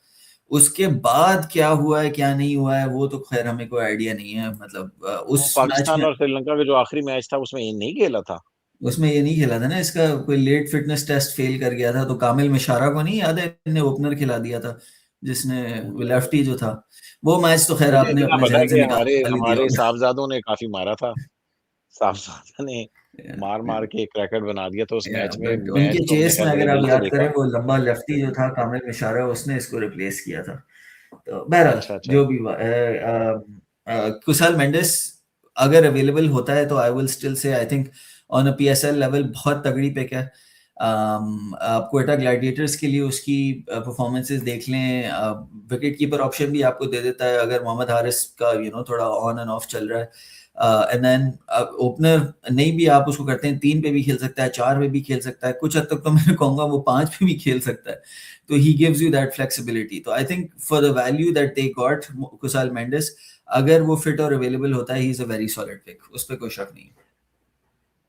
उसके बाद क्या हुआ है क्या नहीं हुआ है वो तो खैर हमें कोई आइडिया नहीं है, मतलब वो उस मैच पाकिस्तान में। और श्रीलंका का जो आखिरी मैच था उसमें ये नहीं खेला था। उसमें ये नहीं खेला था ना, इसका कोई लेट फिटनेस टेस्ट फेल कर गया था, तो कामिल मिशारा को नहीं याद है, इन्हें ओपनर खिला दिया था, जिसने लेफ्टी जो था। वो मैच तो खैर मुझे आपने इतना अपने पता है जहन से कि हमारे निकाल ही दिया हमारे होगा। साहबजादों ने काफी मारा था। साहबजादा ने या, मार या, मार के एक रैकेट बना दिया था उस मैच में। बट मैच उनके तो हमने चेस खैर में बड़े अगर आप दिल से याद करें देखा। वो लंबा लेफ्टी जो था कामिल मिशारा, उसने इसको रिप्लेस किया था। तो बहरहाल अच्छा अच्छा। जो भी कुसाल मेंडिस अगर अवेलेबल होता है तो आई will still say I think on a PSL level बहुत तगड़ी पिक है। आप क्वेटा ग्लैडिएटर्स के लिए उसकी परफॉर्मेंसेस देख लें, विकेट कीपर ऑप्शन भी आपको दे देता है अगर मोहम्मद हारिस का थोड़ा ऑन एंड ऑफ चल रहा है, एंड देन ओपनर नहीं भी आप उसको करते हैं, 3 पे भी खेल सकता है, 4 पे भी खेल सकता है, कुछ हद तक तो मैं कहूंगा वो 5 पे भी खेल सकता है। तो he gives you that flexibility, तो I think for the value that they got Kusal Mendis, अगर वो फिट और अवेलेबल होता है he is a very solid pick, उस पर कोई शक नहीं।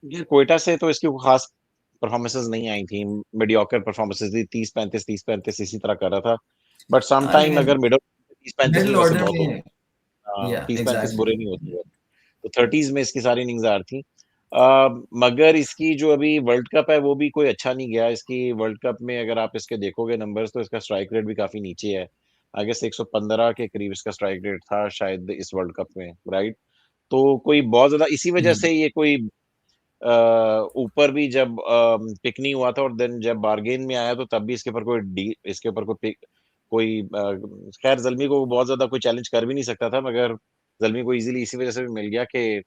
ये क्वेटा से तो इसकी कोई खास परफॉर्मेंसेस नहीं आई थी, मीडियोकर परफॉर्मेंसेस थी, 30-35 इसी तरह कर रहा था। बट सम हाँ टाइम लेकिन अगर मिडल 30-35 भी मिडिल वैसे ऑर्डर बहुत में, होते हैं। या 30-35 बुरे एग्जैक्टली। नहीं होते। तो 30s में इसकी सारी इनिंग्स आ रही थी। मगर इसकी जो अभी वर्ल्ड कप है वो भी कोई अच्छा नहीं गया इसकी। वर्ल्ड कप में अगर आप इसके देखोगे नंबर्स, तो इसका स्ट्राइक रेट भी काफी नीचे है। आई गेस 115 के करीब इसका स्ट्राइक रेट था शायद इस वर्ल्ड कप में, राइट। तो कोई बहुत ज्यादा इसी वजह से ये कोई ऊपर भी जब पिक नहीं हुआ था, और देन जब बार्गेन में आया तो तब भी इसके ऊपर कोई कोई खैर जल्मी को बहुत ज्यादा कोई चैलेंज कर भी नहीं सकता था, मगर जल्मी को इजीली इसी वजह से भी मिल गया कि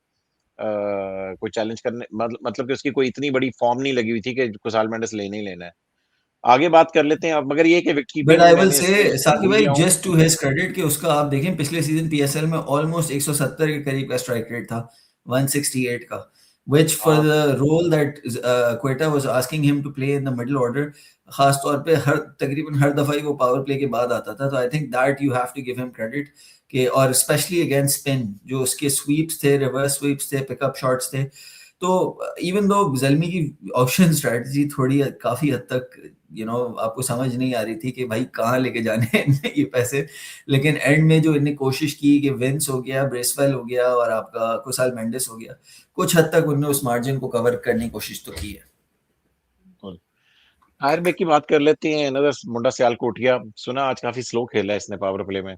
कोई चैलेंज करने मतलब कि उसकी कोई इतनी बड़ी फॉर्म नहीं लगी हुई थी कि कुसाल मेंडिस लेने ही लेना है। आगे बात कर लेते हैं अब, मगर ये कि wicket but keeping I will मैंने से इसमें साकिब भूल भाई, गया हूँ। जस्ट टू हिज क्रेडिट कि उसका आप देखें पिछले सीजन पीएसएल में ऑलमोस्ट 170 के करीब का स्ट्राइक रेट था, 168 का, which for हाँ, the role that Quetta was asking him to play in the middle order, खास तौर पे तकरीबन हर दफा ही वो पावर प्ले के बाद आता था, तो I think that you have to give him credit कि, और स्पेशली अगेंस्ट स्पिन जो उसके स्वीप्स थे, रिवर्स स्वीप्स थे, पिकअप शॉट्स थे। तो इवन दो जल्मी की ऑप्शन स्ट्रेटजी थोड़ी काफी हद तक आपको समझ नहीं आ रही थी कि भाई कहाँ लेके जाने हैं इनने ये पैसे, लेकिन एंड में जो इनने कोशिश की कि विंस हो गया, ब्रेसवेल हो गया और आपका कुसाल मेंडिस हो गया, कुछ हद तक उन्होंने उस मार्जिन को कवर करने की कोशिश तो की है। हायर बैक की बात कर लेते हैं। नजर मुंडा सियाल कोटिया, सुना आज काफी स्लो खेला है इसने पावर प्ले में।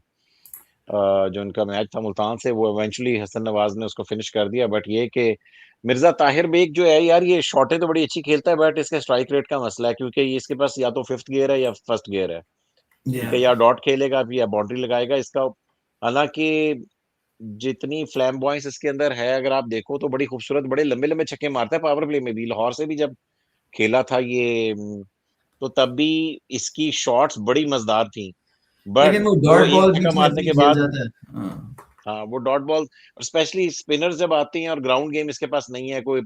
जो उनका मैच था मुल्तान से, वो इवेंचुअली हसन नवाज ने उसको फिनिश कर दिया, बट ये कि मिर्जा ताहिर बेग जो है यार, ये शॉटें तो बड़ी अच्छी खेलता है, बट इसका स्ट्राइक रेट का मसला है, क्योंकि ये इसके पास या तो फिफ्थ गियर है या फर्स्ट गियर है। ठीक या है, या डॉट खेलेगा या बाउंड्री लगाएगा इसका। हालांकि जितनी फ्लैम्बॉयंस इसके अंदर है, अगर आप देखो तो बड़ी खूबसूरत, बड़े लंबे लंबे छक्के मारता है पावर प्ले में भी। लाहौर से भी जब खेला था ये, तो तब भी इसकी शॉट्स बड़ी मजेदार थी, लेकिन बट वो वो डॉट एक बॉल भी छक्का मारने खेल के खेल बाद, जाता है। हाँ। हाँ वो डॉट बॉल, और स्पेशली स्पिनर्स जब आते हैं और ग्राउंड गेम इसके पास नहीं है कोई,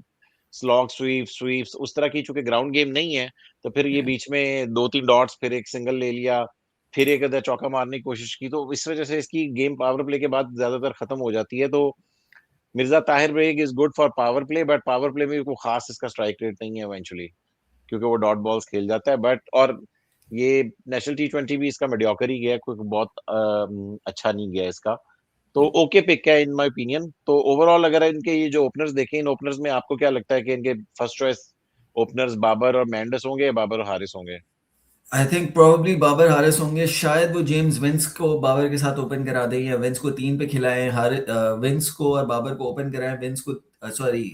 स्लॉग स्वीप्स उस तरह की, चूंकि ग्राउंड गेम नहीं है, तो फिर ये Yeah. बीच में दो तीन डॉट्स, फिर एक सिंगल ले लिया, फिर एक अदर चौका मारने की कोशिश की, तो इस वजह से इसकी गेम पावर प्ले के बाद ज्यादातर खत्म हो जाती है। तो Mirza Tahir Baig is good for power play, but power play में भी कोई खास इसका स्ट्राइक रेट नहीं है इवेंचुअली, क्योंकि वो डॉट बॉल्स खेल जाता है। बट और ये नेशनल T20 भी इसका मेडियोकर ही गया, कोई बहुत अच्छा नहीं गया इसका। तो ओके पिक है इन माय ओपिनियन। तो ओवरऑल अगर इनके ये जो ओपनर्स देखें, इन ओपनर्स में आपको क्या लगता है कि इनके फर्स्ट चॉइस ओपनर्स बाबर और मेंडिस होंगे या बाबर और हारिस होंगे? I think probably Babar Haris होंगे, शायद वो जेम्स विंस को बाबर के साथ ओपन करा दें या विंस को 3 पे खिलाएं, विंस को और बाबर को ओपन कराएं, विंस को सॉरी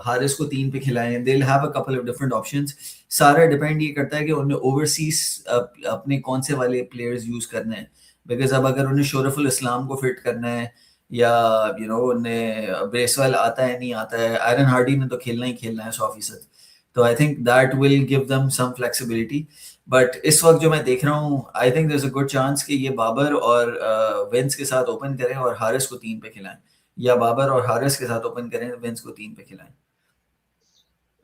हारिस को 3 पे खिलाएं। They will have a couple of different options. सारा डिपेंड ये करता है कि उन्हें ओवरसीज अपने कौन से वाले प्लेयर्स यूज करने हैं, बिकॉज अब अगर उन्हें शोरफुल इस्लाम को फिट करना है या उन्हें ब्रेसवेल आता है नहीं आता है, आयरन हार्डी ने तो खेलना ही खेलना है 100%, तो I think that will give them some flexibility. But इस वक्त जो मैं देख रहा हूँ, I think there is a good chance कि ये बाबर और विंस के साथ ओपन करें और हारिस को 3 पे खिलाएं, या बाबर और हारिस के साथ ओपन करें, विंस को 3 पे खिलाएं।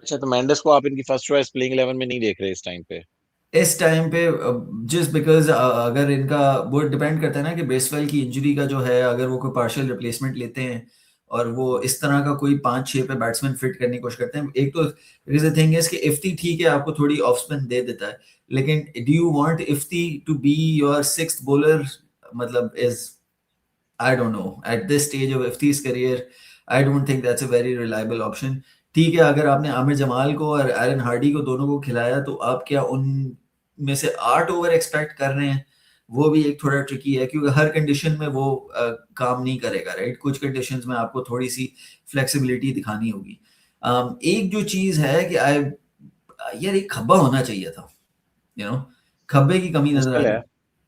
अच्छा, तो मेंडिस को आप इनकी फर्स्ट चॉइस प्लेइंग 11 में नहीं देख रहे इस टाइम पे? इस टाइम पे जस्ट बिकॉज अगर इनका वो डिपेंड करता है ना कि ब्रेसवेल की इंजरी का जो है, अगर वो कोई पार्शियल रिप्लेसमेंट लेते हैं और वो इस तरह का कोई 5-6 पे बैट्समैन फिट करने की कोशिश करते हैं, एक तो बिकॉज द थिंग इज कि इफ्ती ठीक है आपको थोड़ी ऑफ स्पिन दे देता है, लेकिन do you want Ifti to be your sixth bowler? मतलब is, I don't know, at this stage of Ifti's career I don't think that's a very reliable option. ठीक है, अगर आपने आमिर जमाल को और एरन हार्डी को दोनों को खिलाया तो आप क्या उन में से 8 ओवर एक्सपेक्ट कर रहे हैं? वो भी एक थोड़ा ट्रिकी है, क्योंकि हर कंडीशन में वो काम नहीं करेगा, राइट? कुछ कंडीशंस में आपको थोड़ी सी फ्लेक्सिबिलिटी दिखानी होगी। एक जो चीज है कि आई यार एक खब्बा होना चाहिए था, यू नो खब्बे की कमी नजर आ ब्रेस्टवेल रही है,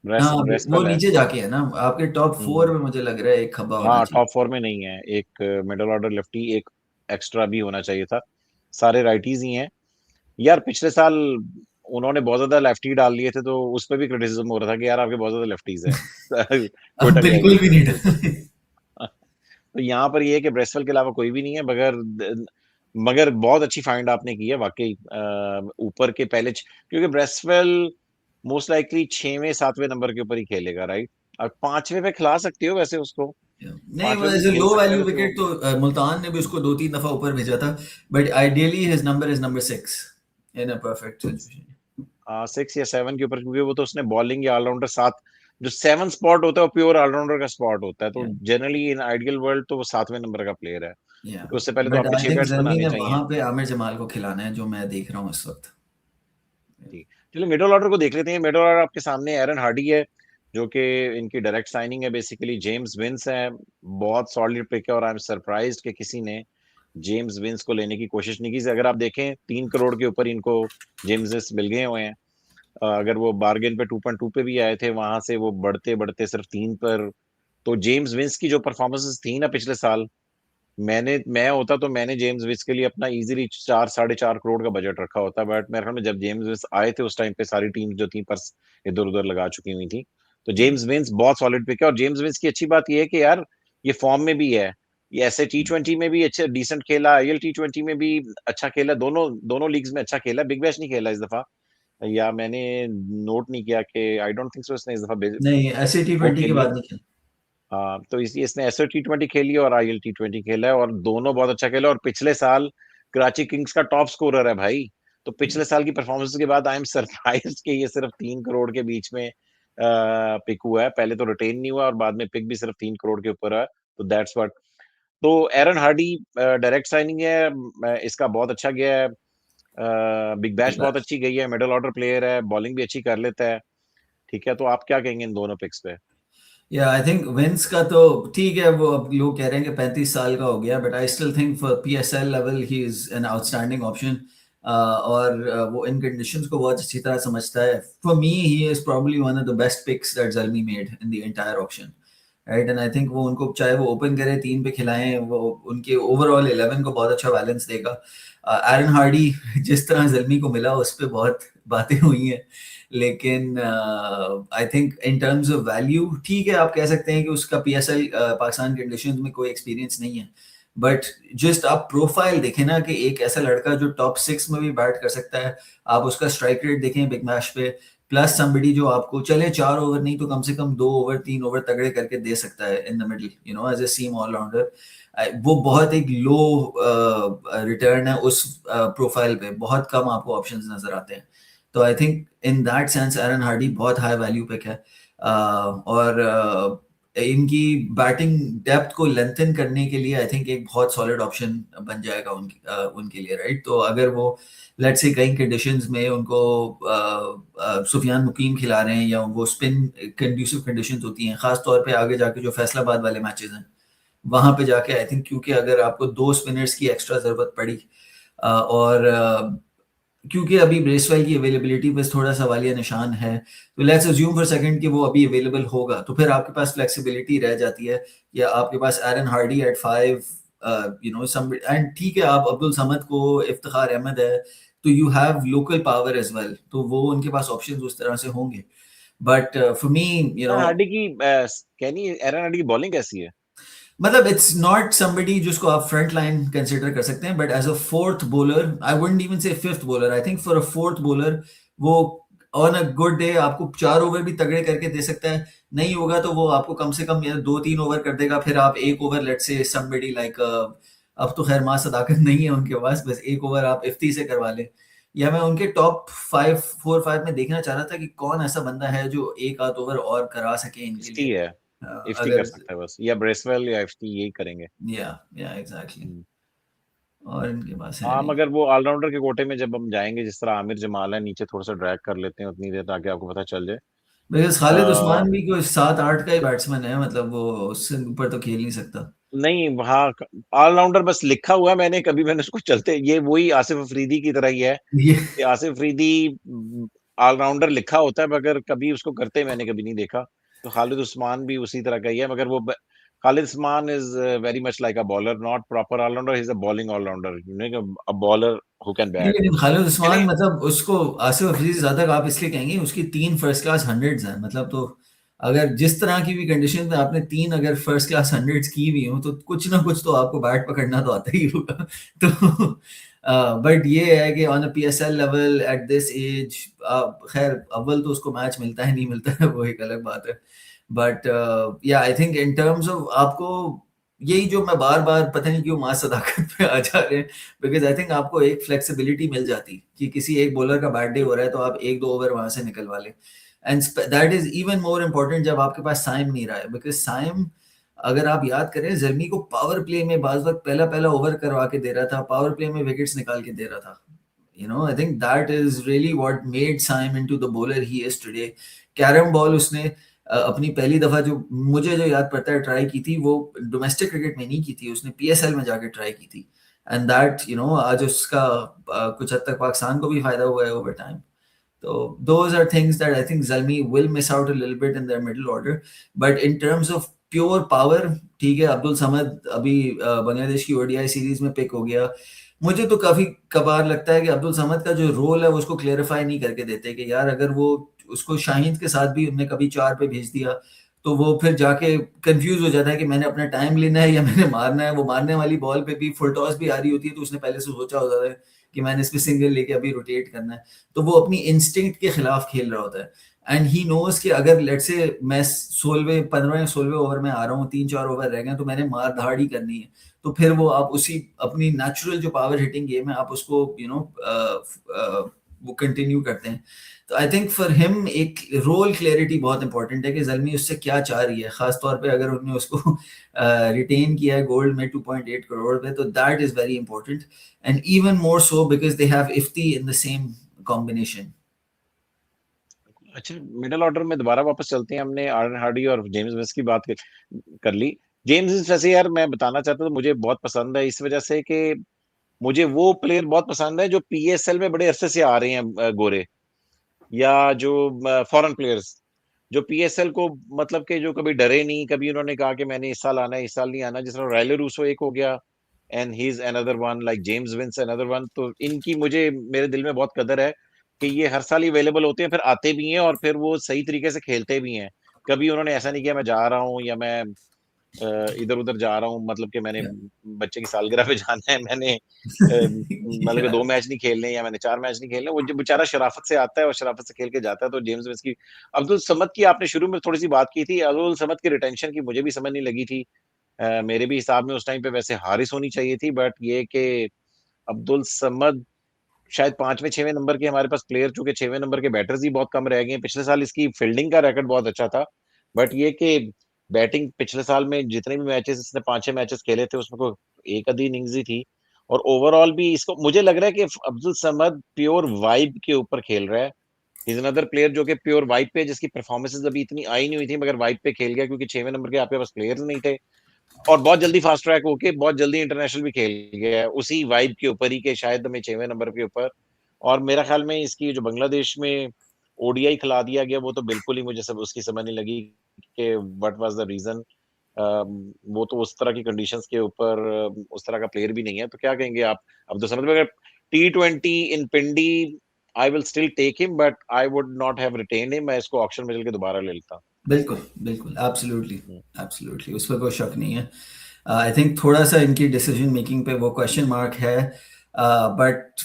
है। हाँ, वो ब्रेस्टवेल है। नीचे जाके है ना, आपके टॉप हम्म, 4 में मुझे लग रहा है एक खब्बा होना हाँ चाहिए। टॉप फोर में नहीं है। एक मिडल ऑर्डर लेफ्टी, एक एक्स्ट्रा भी होना चाहिए था। सारे राइटीज ही हैं यार। पिछले साल उन्होंने बहुत ज्यादा लेफ्टी डाल लिए थे, तो उस पर भी क्रिटिसिज्म हो रहा था कि यार आपके बहुत ज्यादा लेफ्टीज हैं अब क्विटा के बिल्कुल भी एग्जीक्यूटिव नहीं के ऊपर। था। तो यहाँ पर ये है कि ब्रेसवेल के अलावा कोई भी नहीं है, मगर मगर बहुत अच्छी फाइंड आपने की है वाकई। ऊपर के पहले क्योंकि ब्रेसवेल मोस्ट लाइकली 6वें 7वें नंबर के ऊपर ही खेलेगा, राइट? अब 5वें पे खिला सकते हो वैसे उसको, नहीं, वो 5वें पे एज ए खेल लो सकते हैं वैल्यू वैसे वो। विकेट तो मुल्तान ने भी उसको 2-3 दफा ऊपर भेजा था, but ideally his number is number 6 in a perfect situation. 6 या 7 के ऊपर, क्योंकि वो तो उसने बॉलिंग या ऑलराउंडर साथ, जो 7 स्पॉट होता है वो प्योर ऑलराउंडर का स्पॉट होता है, तो या जनरली इन आइडियल वर्ल्ड तो वो 7वें नंबर का प्लेयर है, या क्योंकि उससे पहले तो बट आपके आई 6 थिंक बैट्समैन जर्मी आने ने चाहिए। वहां पे आमिर जमाल को खिलाना है, जो मैं देख रहा हूँ इस वक्त। जी, चलिए मिडल ऑर्डर को देख लेते हैं। मिडल ऑर्डर आपके सामने एरन हार्डी है, जो कि इनकी डायरेक्ट साइनिंग है बेसिकली। जेम्स विंस है, बहुत सॉलिड पिक है, और आई एम सरप्राइज्ड कि किसी ने जेम्स विंस को लेने की कोशिश नहीं की। अगर आप देखें 3 करोड़ के ऊपर इनको जेम्स विंस मिल गए हुए हैं। अगर वो बार्गेन पे 2.2 पे भी आए थे, वहां से वो बढ़ते बढ़ते सिर्फ 3 पर। तो जेम्स विंस की जो परफॉर्मेंसेस थी ना पिछले साल, मैं होता तो मैंने जेम्स विंस के लिए अपना इजीली 4 साढ़े 4 करोड़ का बजट रखा होता। बट मेरे ख्याल में जब जेम्स विंस आए थे उस टाइम पे सारी टीम जो थी पर्स इधर उधर लगा चुकी हुई थी। तो जेम्स विंस बहुत सॉलिड पिक है। और जेम्स विंस की अच्छी बात यह है कि यार ये फॉर्म में भी है। ये ऐसे T20 में भी अच्छा डिसेंट खेला, IL T20 में भी अच्छा खेला, दोनों दोनों लीग्स में अच्छा खेला। बिग बैश नहीं खेला इस दफा, या मैंने नोट नहीं किया कि आई डोंट थिंक सो इसने इस दफा नहीं, ऐसे वो T20 की खेली है। बात नहीं खेल। हाँ, तो इसने एसओ T20 खेली है और IL T20 खेला है, और दोनों बहुत अच्छा खेला। और पिछले साल कराची किंग्स का टॉप स्कोरर है भाई। तो पिछले साल की परफॉर्मेंस के बाद आई एम सरप्राइज कि ये सिर्फ 3 करोड़ के बीच में पिक हुआ है। पहले तो रिटेन नहीं हुआ और बाद में पिक भी सिर्फ 3 करोड़ के ऊपर है। तो दैट्स व्हाट। तो एरन हार्डी डायरेक्ट साइनिंग है, इसका बहुत अच्छा गया है। बिग बैश बहुत अच्छी गई है, मिडिल ऑर्डर प्लेयर है, बॉलिंग भी अच्छी कर लेता है। ठीक है, तो आप क्या कहेंगे इन दोनों पिक्स पे? या आई थिंक विंस का तो ठीक है, वो अब लोग कह रहे हैं कि 35 साल का हो गया, but I still think for PSL level he is an outstanding option. और वो इन कंडीशंस को बहुत अच्छी तरह समझता है। For me he is probably one of the best picks that जर्मी made in the entire option, right? And I think वो उनको चाहे वो ओपन करे 3 पे खिलाएं, वो उनके ओवरऑल 11 को बहुत अच्छा बैलेंस देगा। एरन हार्डी जिस तरह जर्मी को मिला उस पर बहुत बातें हुई हैं, लेकिन I think in terms of value ठीक है, आप कह सकते हैं कि उसका PSL पाकिस्तान कंडीशंस में कोई एक्सपीरियंस नहीं है, बट जस्ट आप प्रोफाइल देखें ना कि एक ऐसा लड़का जो टॉप 6 में भी बैट कर सकता है। आप उसका स्ट्राइक रेट देखें बिग मैच पे, प्लस समबडी जो आपको चले 4 ओवर नहीं तो कम से कम 2 ओवर 3 ओवर तगड़े करके दे सकता है in the middle, you know, as a seam allrounder. वो बहुत एक लो रिटर्न है उस प्रोफाइल पे, बहुत कम आपको ऑप्शंस नजर आते हैं। तो I think in that sense Eran Hardy बहुत हाई वैल्यू पिक है। और इनकी बैटिंग डेप्थ को लेंथन करने के लिए आई थिंक एक बहुत सॉलिड ऑप्शन बन जाएगा उनके लिए, राइट? तो अगर वो लेट्स से कई कंडीशंस में उनको सुफियान मुकीम खिला रहे हैं, या वो स्पिन कंड्यूसिव कंडीशंस होती हैं, खास तौर पे आगे जाके जो फैसलाबाद वाले मैचेस हैं, वहां पे जाके आई थिंक, क्योंकि अगर आपको 2 स्पिनर्स की एक्स्ट्रा जरूरत पड़ी और क्योंकि अभी ब्रेसवेल की अवेलेबिलिटी बस थोड़ा सवालिया निशान है, तो लेट्स अज्यूम फॉर सेकंड कि वो अभी अवेलेबल होगा, तो फिर आपके पास फ्लेक्सिबिलिटी रह जाती है। या आपके पास Aaron Hardie at 5, you know, some, and ठीक है, आप अब्दुल समद को, इफ्तिखार अहमद है, तो you have local power as well, तो वो उनके पास ऑप्शंस उस तरह से होंगे। But for me, you Aaron know, Hardie की कहनी एरन हार्डी की बॉलिंग कैसी है? मतलब इट्स नॉट समबडी जिसको आप फ्रंट लाइन कंसिडर कर सकते हैं, but as a fourth bowler, I wouldn't even say fifth bowler, I think for a fourth bowler वो ऑन अ गुड डे आपको 4 ओवर भी तगड़े करके दे सकता है। नहीं होगा तो वो आपको कम से कम 2-3 ओवर कर देगा, फिर आप 1 ओवर लेट से समबडी लाइक, अब तो खैर मां सदाकत नहीं है उनके पास, बस 1 ओवर आप इफ्ती से करवा लें। या मैं उनके टॉप 5 4 5 में देखना चाह रहा था कि कौन ऐसा बंदा है जो एक आध ओवर और करा सके इनके इफ्ती लिए। है, इफ्ती कर अगर, सकता है बस, या ब्रेसवेल या इफ्ती यही करेंगे। या एग्जैक्टली, हम्म। और इनके पास है हाँ, नहीं। मगर वो ऑलराउंडर के कोटे में जब हम जाएंगे, जिस तरह आमिर जमाल है, नीचे थोड़ा सा ड्रैग कर लेते हैं उतनी देर ताकि आपको पता चल जाए। बिकॉज खालिद अ, उस्मान भी कोई 7 8 का ही बैट्समैन है, मतलब वो उससे ऊपर तो खेल नहीं सकता। नहीं, वहाँ ऑलराउंडर बस लिखा हुआ है मैंने, कभी मैंने उसको चलते, ये वही आसिफ अफरीदी की तरह ही है ये कि आसिफ अफरीदी ऑलराउंडर लिखा होता है, मगर कभी उसको करते मैंने कभी नहीं देखा। तो खालिद उस्मान भी उसी तरह का ही है, मगर वो Khalid Usman is very much like a bowler, not proper allrounder, he is a bowling allrounder, a bowler who can नहीं, बैट। लेकिन खालिद चलिए। उस्मान मतलब उसको आसिफ अफरीदी से ज्यादा आप इसलिए कहेंगे, उसकी 3 फर्स्ट क्लास 100s हैं, मतलब तो अगर जिस तरह की भी कंडीशन में आपने 3 अगर फर्स्ट क्लास 100s की भी हो, तो कुछ ना कुछ तो आपको बैट पकड़ना तो आता ही होगा। तो बट ये है कि on a PSL level at this age, खैर अव्वल तो उसको मैच मिलता है नहीं मिलता है वो एक अलग बात है, बट या I think in terms of आपको, यही जो मैं बार बार पता नहीं क्यों मां सदाकत पे आ जा रहे हैं, बिकॉज आई थिंक आपको एक फ्लेक्सिबिलिटी मिल जाती कि किसी एक बॉलर का बैड डे हो रहा है तो आप 1 2 ओवर वहां से निकलवा लें। And that is even more important जब आपके पास साइम नहीं रहा है, बिकॉज साइम, अगर आप याद करें, जर्मी को पावर प्ले में बाज वक्त पहला पहला ओवर करवा के दे रहा था, पावर प्ले में विकेट्स निकाल के दे रहा था। You know, I think that is really what made Saim into the bowler he is today. Carrom ball उसने अपनी पहली दफा जो मुझे जो याद पड़ता है ट्राई की थी, वो डोमेस्टिक क्रिकेट में नहीं की थी, उसने PSL में जाके ट्राई की थी। एंड दैट आज उसका कुछ हद तक पाकिस्तान को भी फायदा हुआ है over time. So those are things that I think Zalmi will miss out a little bit in their middle order. But in terms of pure power, ठीक है, अब्दुल समद अभी बांग्लादेश की ओडीआई सीरीज में पिक हो गया. मुझे तो काफी कभार लगता है कि अब्दुल समद का जो रोल है वो उसको क्लेरिफाई नहीं करके देते कि यार अगर वो उसको शाहिद के साथ भी उनने कभी 4 पे भेज दिया तो वो फिर जाके कंफ्यूज हो जाता है कि मैंने अपना टाइम लेना है या मैंने मारना है. वो मारने वाली बॉल पे भी फुल टॉस भी आ रही होती है तो उसने पहले से सोचा होता है कि मैंने इस पे सिंगल लेके अभी रोटेट करना है. तो वो अपनी इंस्टिंक्ट के खिलाफ खेल रहा होता है. एंड ही नोज कि अगर लेट से मैं 16वें 15वें या 16वें ओवर में आ रहा हूँ, 3-4 ओवर रह गए तो मैंने मार धाड़ ही करनी है. तो फिर वो आप उसी अपनी नेचुरल जो पावर हिटिंग गेम है आप उसको वो कंटिन्यू करते हैं. तो आई थिंक फॉर हिम एक रोल क्लैरिटी बहुत इंपॉर्टेंट है कि जल्मी उससे क्या चाह रही है, खास तौर पे अगर उन्होंने उसको रिटेन किया है गोल्ड में 2.8 करोड़ पे, तो that is very important. And even more so because they have Ifti in the same combination. अच्छा, मिडिल ऑर्डर में दोबारा वापस चलते हैं. हमने आरन हार्डी और जेम्स विंस की बात कर ली. जेम्स विंस वैसे यार मैं बताना चाहता हूँ मुझे बहुत पसंद है इस वजह से कि मुझे वो प्लेयर बहुत पसंद है जो पीएसएल में बड़े अरसे से आ रहे हैं, गोरे या जो फॉरेन प्लेयर्स जो पीएसएल को मतलब कि जो कभी डरे नहीं, कभी उन्होंने कहा कि मैंने इस साल आना है इस साल नहीं आना. जिस तरह रायले रूसो एक हो गया and he is another one, like James Vince another one. तो इनकी मुझे मेरे दिल में बहुत कदर है कि ये हर साल ही अवेलेबल होते हैं, फिर आते भी हैं और फिर वो सही तरीके से खेलते भी हैं. कभी उन्होंने ऐसा नहीं किया मैं जा रहा हूँ या मैं इधर उधर जा रहा हूँ, मतलब कि मैंने Yeah. बच्चे की सालगिरह पे जाना है, मैंने मतलब कि Yeah. 2 मैच नहीं खेलने या मैंने 4 मैच नहीं खेलने. वो जो बेचारा शराफत से आता है और शराफत से खेल के जाता है. तो जेम्स विंस की, अब्दुल समद की आपने शुरू में थोड़ी सी बात की थी. अब्दुल समद की रिटेंशन की मुझे भी समझ नहीं लगी थी. मेरे भी हिसाब में उस टाइम पे वैसे हारिस होनी चाहिए थी, बट ये कि अब्दुल समद शायद 5वें 6वें नंबर के हमारे पास प्लेयर, चूंकि 6वें नंबर के बैटर्स ही बहुत कम रह गए हैं. पिछले साल इसकी फील्डिंग का रिकॉर्ड बहुत अच्छा था, बट ये कि बैटिंग पिछले साल में जितने भी मैचेस इसने 5-6 मैचेस खेले थे उसमें को एक आधी इनिंग्स ही थी. और ओवरऑल भी इसको मुझे लग रहा है कि अब्दुल समद प्योर वाइब के ऊपर खेल रहा है. इज अनदर प्लेयर जो कि प्योर वाइब पे, जिसकी परफॉर्मेंसेज अभी इतनी आई नहीं हुई थी मगर वाइब पे खेल गया क्योंकि 6वें नंबर के आपके पास प्लेयर्स नहीं थे. और बहुत जल्दी फास्ट ट्रैक होके बहुत जल्दी इंटरनेशनल भी खेल गया है उसी वाइब के ऊपर ही के शायद हमें 6वें नंबर के ऊपर. और मेरा ख्याल में इसकी जो बांग्लादेश में ओडीआई खिला दिया गया वो तो बिल्कुल ही मुझे सब उसकी समझ नहीं लगी कि व्हाट वाज द रीजन. वो तो उस तरह की कंडीशंस के ऊपर उस तरह का प्लेयर भी नहीं है. तो क्या कहेंगे आप? अब तो समझ में अगर T20 in Pindi I will still take him but I would not have retain him. मैं इसको ऑक्शन में चल के दोबारा ले लेता. बिल्कुल बिल्कुल, एब्सोल्युटली हम्म. एब्सोल्युटली, उस पर कोई शक नहीं है. आई थिंक थोड़ा सा इनकी डिसीजन मेकिंग पे वो क्वेश्चन मार्क है. But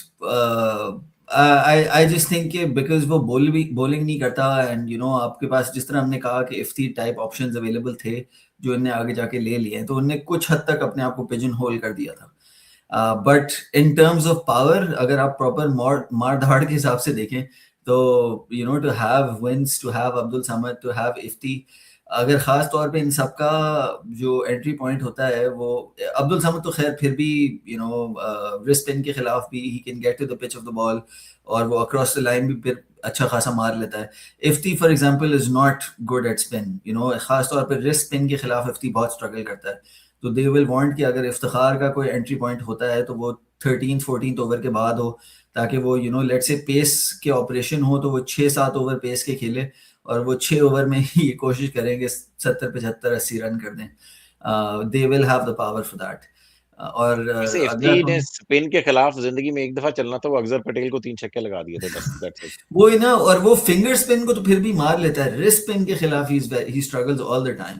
I I just think कि बिकॉज वो बॉलिंग नहीं करता एंड आपके पास जिस तरह हमने कहा कि इफ्ती टाइप ऑप्शंस अवेलेबल थे जो इनने आगे जाके ले लिए हैं, तो उनने कुछ हद तक अपने आप को पिजन होल कर दिया था. But in terms of power अगर आप प्रॉपर मार धाड़ के हिसाब से देखें तो to have Vince, to have Abdul Samad, to have Ifti, अगर खास तौर पे इन सबका जो एंट्री पॉइंट होता है वो अब्दुल समद तो खैर फिर भी रिस्ट पिन के खिलाफ भी he can get to the pitch of the ball और वो अक्रॉस द लाइन भी फिर अच्छा खासा मार लेता है. Ifti for example is not good at spin, खास तौर पे रिस्ट स्पिन के खिलाफ इफ्ती बहुत स्ट्रगल करता है. तो दे विल वांट कि अगर इफ्तिखार का कोई एंट्री पॉइंट होता है तो वो 13th 14th ओवर के बाद हो, ताकि वो लेट से पेस के ऑपरेशन हो तो वो 6-7 ओवर पेस के खेले और वो 6 ओवर में ही ये कोशिश करेंगे 70 75 80 रन कर दें. They will have the power for that. और वैसे अगर एफटी ने हम स्पेन के खिलाफ जिंदगी में एक दफा चलना था, वो अक्षर पटेल को 3 छक्के लगा दिए थे, बस दैट्स इट. वो ही ना, और वो फिंगर स्पिन को तो फिर भी मार लेता है, रिस्ट स्पिन के खिलाफ ही स्ट्रगल्स ऑल द टाइम.